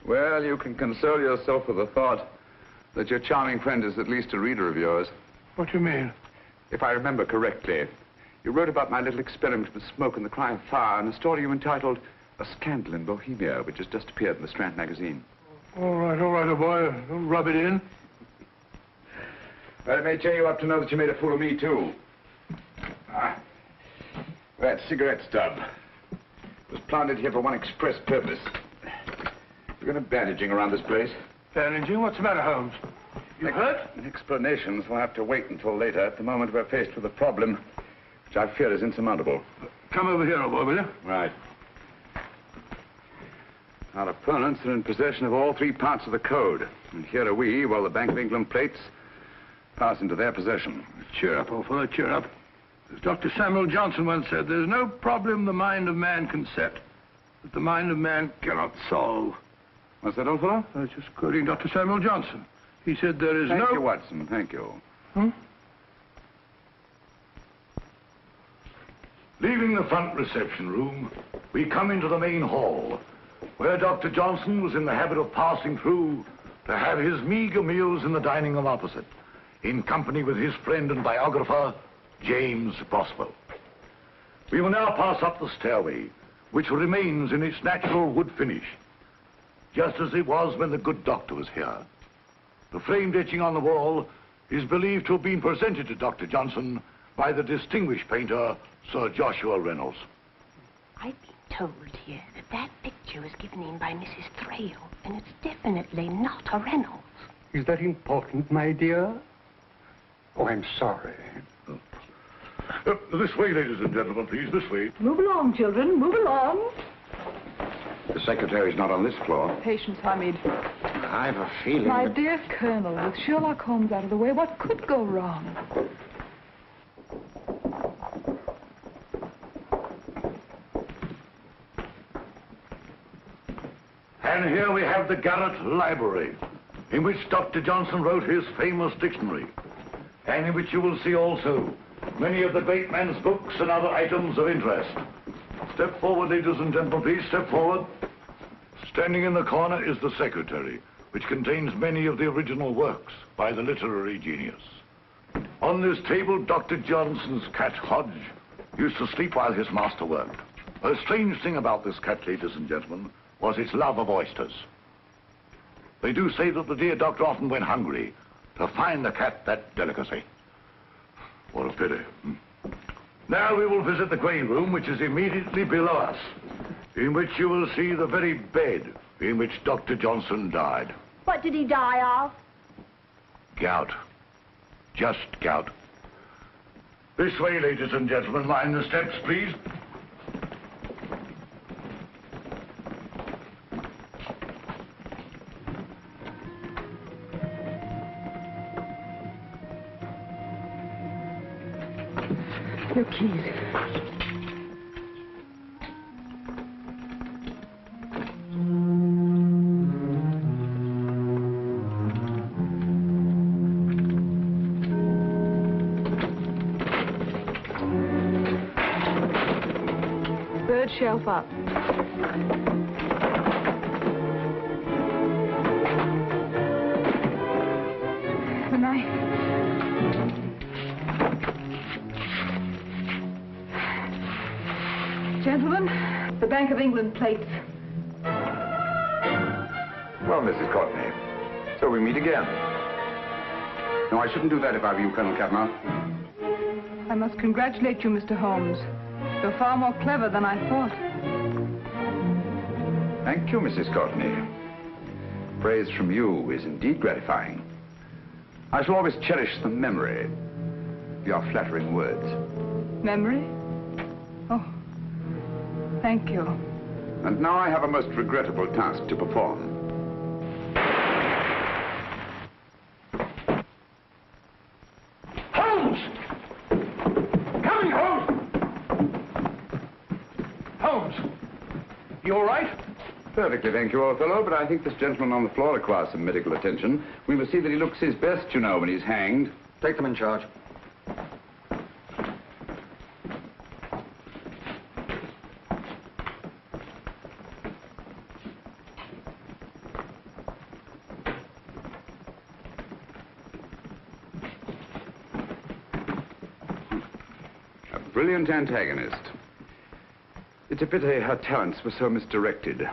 Well, you can console yourself with the thought that your charming friend is at least a reader of yours. What do you mean? If I remember correctly, you wrote about my little experiment with smoke and the cry of fire in a story you entitled A Scandal in Bohemia, which has just appeared in the Strand magazine. All right, old boy. Don't rub it in. Well, it may cheer you up to know that you made a fool of me, too. That cigarette stub was planted here for one express purpose. We're going to bandaging around this place. Bandaging? What's the matter, Holmes? You hurt? Explanations will have to wait until later. At the moment, we're faced with a problem which I fear is insurmountable. Come over here, old boy, will you? Right. Our opponents are in possession of all three parts of the code. And here are we, while the Bank of England plates pass into their possession. Cheer up, old fellow, cheer up. As Dr. Samuel Johnson once said, there's no problem the mind of man can set that the mind of man cannot solve. What's that, old fellow? I was just quoting Dr. Samuel Johnson. He said there is Thank you, Watson. Thank you. Leaving the front reception room, we come into the main hall, where Dr. Johnson was in the habit of passing through to have his meager meals in the dining room opposite, in company with his friend and biographer, James Boswell. We will now pass up the stairway, which remains in its natural wood finish, just as it was when the good doctor was here. The framed etching on the wall is believed to have been presented to Dr. Johnson by the distinguished painter, Sir Joshua Reynolds. I've been told here that that picture was given in by Mrs. Thrale, and it's definitely not a Reynolds. Is that important, my dear? Oh, I'm sorry. This way, ladies and gentlemen, please, this way. Move along, children, move along. The secretary's not on this floor. Patience, Hamid. I've a feeling My that... dear Colonel, with Sherlock Holmes out of the way, what could go wrong? And here we have the Garrett Library, in which Dr. Johnson wrote his famous dictionary, and in which you will see also many of the great man's books and other items of interest. Step forward, ladies and gentlemen, please, step forward. Standing in the corner is the secretary, which contains many of the original works by the literary genius. On this table, Dr. Johnson's cat, Hodge, used to sleep while his master worked. A strange thing about this cat, ladies and gentlemen, was its love of oysters. They do say that the dear doctor often went hungry to find the cat that delicacy. What a pity. Now we will visit the grey room, which is immediately below us, in which you will see the very bed in which Dr. Johnson died. What did he die of? Gout. Just gout. This way, ladies and gentlemen. Mind the steps, please. Your keys. Third shelf up. The knife. Gentlemen, the Bank of England plates. Well, Mrs. Courtney, so we meet again. No, I shouldn't do that if I were you, Colonel Cavanaugh. I must congratulate you, Mr. Holmes. You're far more clever than I thought. Thank you, Mrs. Courtney. Praise from you is indeed gratifying. I shall always cherish the memory of your flattering words. Memory? Oh, thank you. And now I have a most regrettable task to perform. Holmes! Coming, Holmes! Holmes! You all right? Perfectly, thank you, old fellow, but I think this gentleman on the floor requires some medical attention. We must see that he looks his best, you know, when he's hanged. Take them in charge. Brilliant antagonist. It's a pity her talents were so misdirected.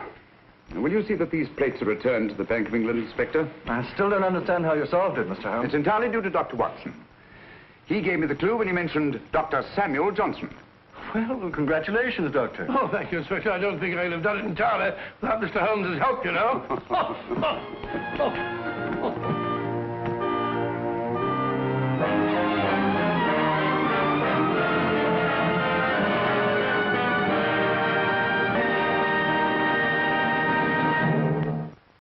Will you see that these plates are returned to the Bank of England, Inspector? I still don't understand how you solved it, Mr. Holmes. It's entirely due to Dr. Watson. He gave me the clue when he mentioned Dr. Samuel Johnson. Well, congratulations, Doctor. Oh, thank you, Inspector. I don't think I'd have done it entirely without Mr. Holmes's help, you know.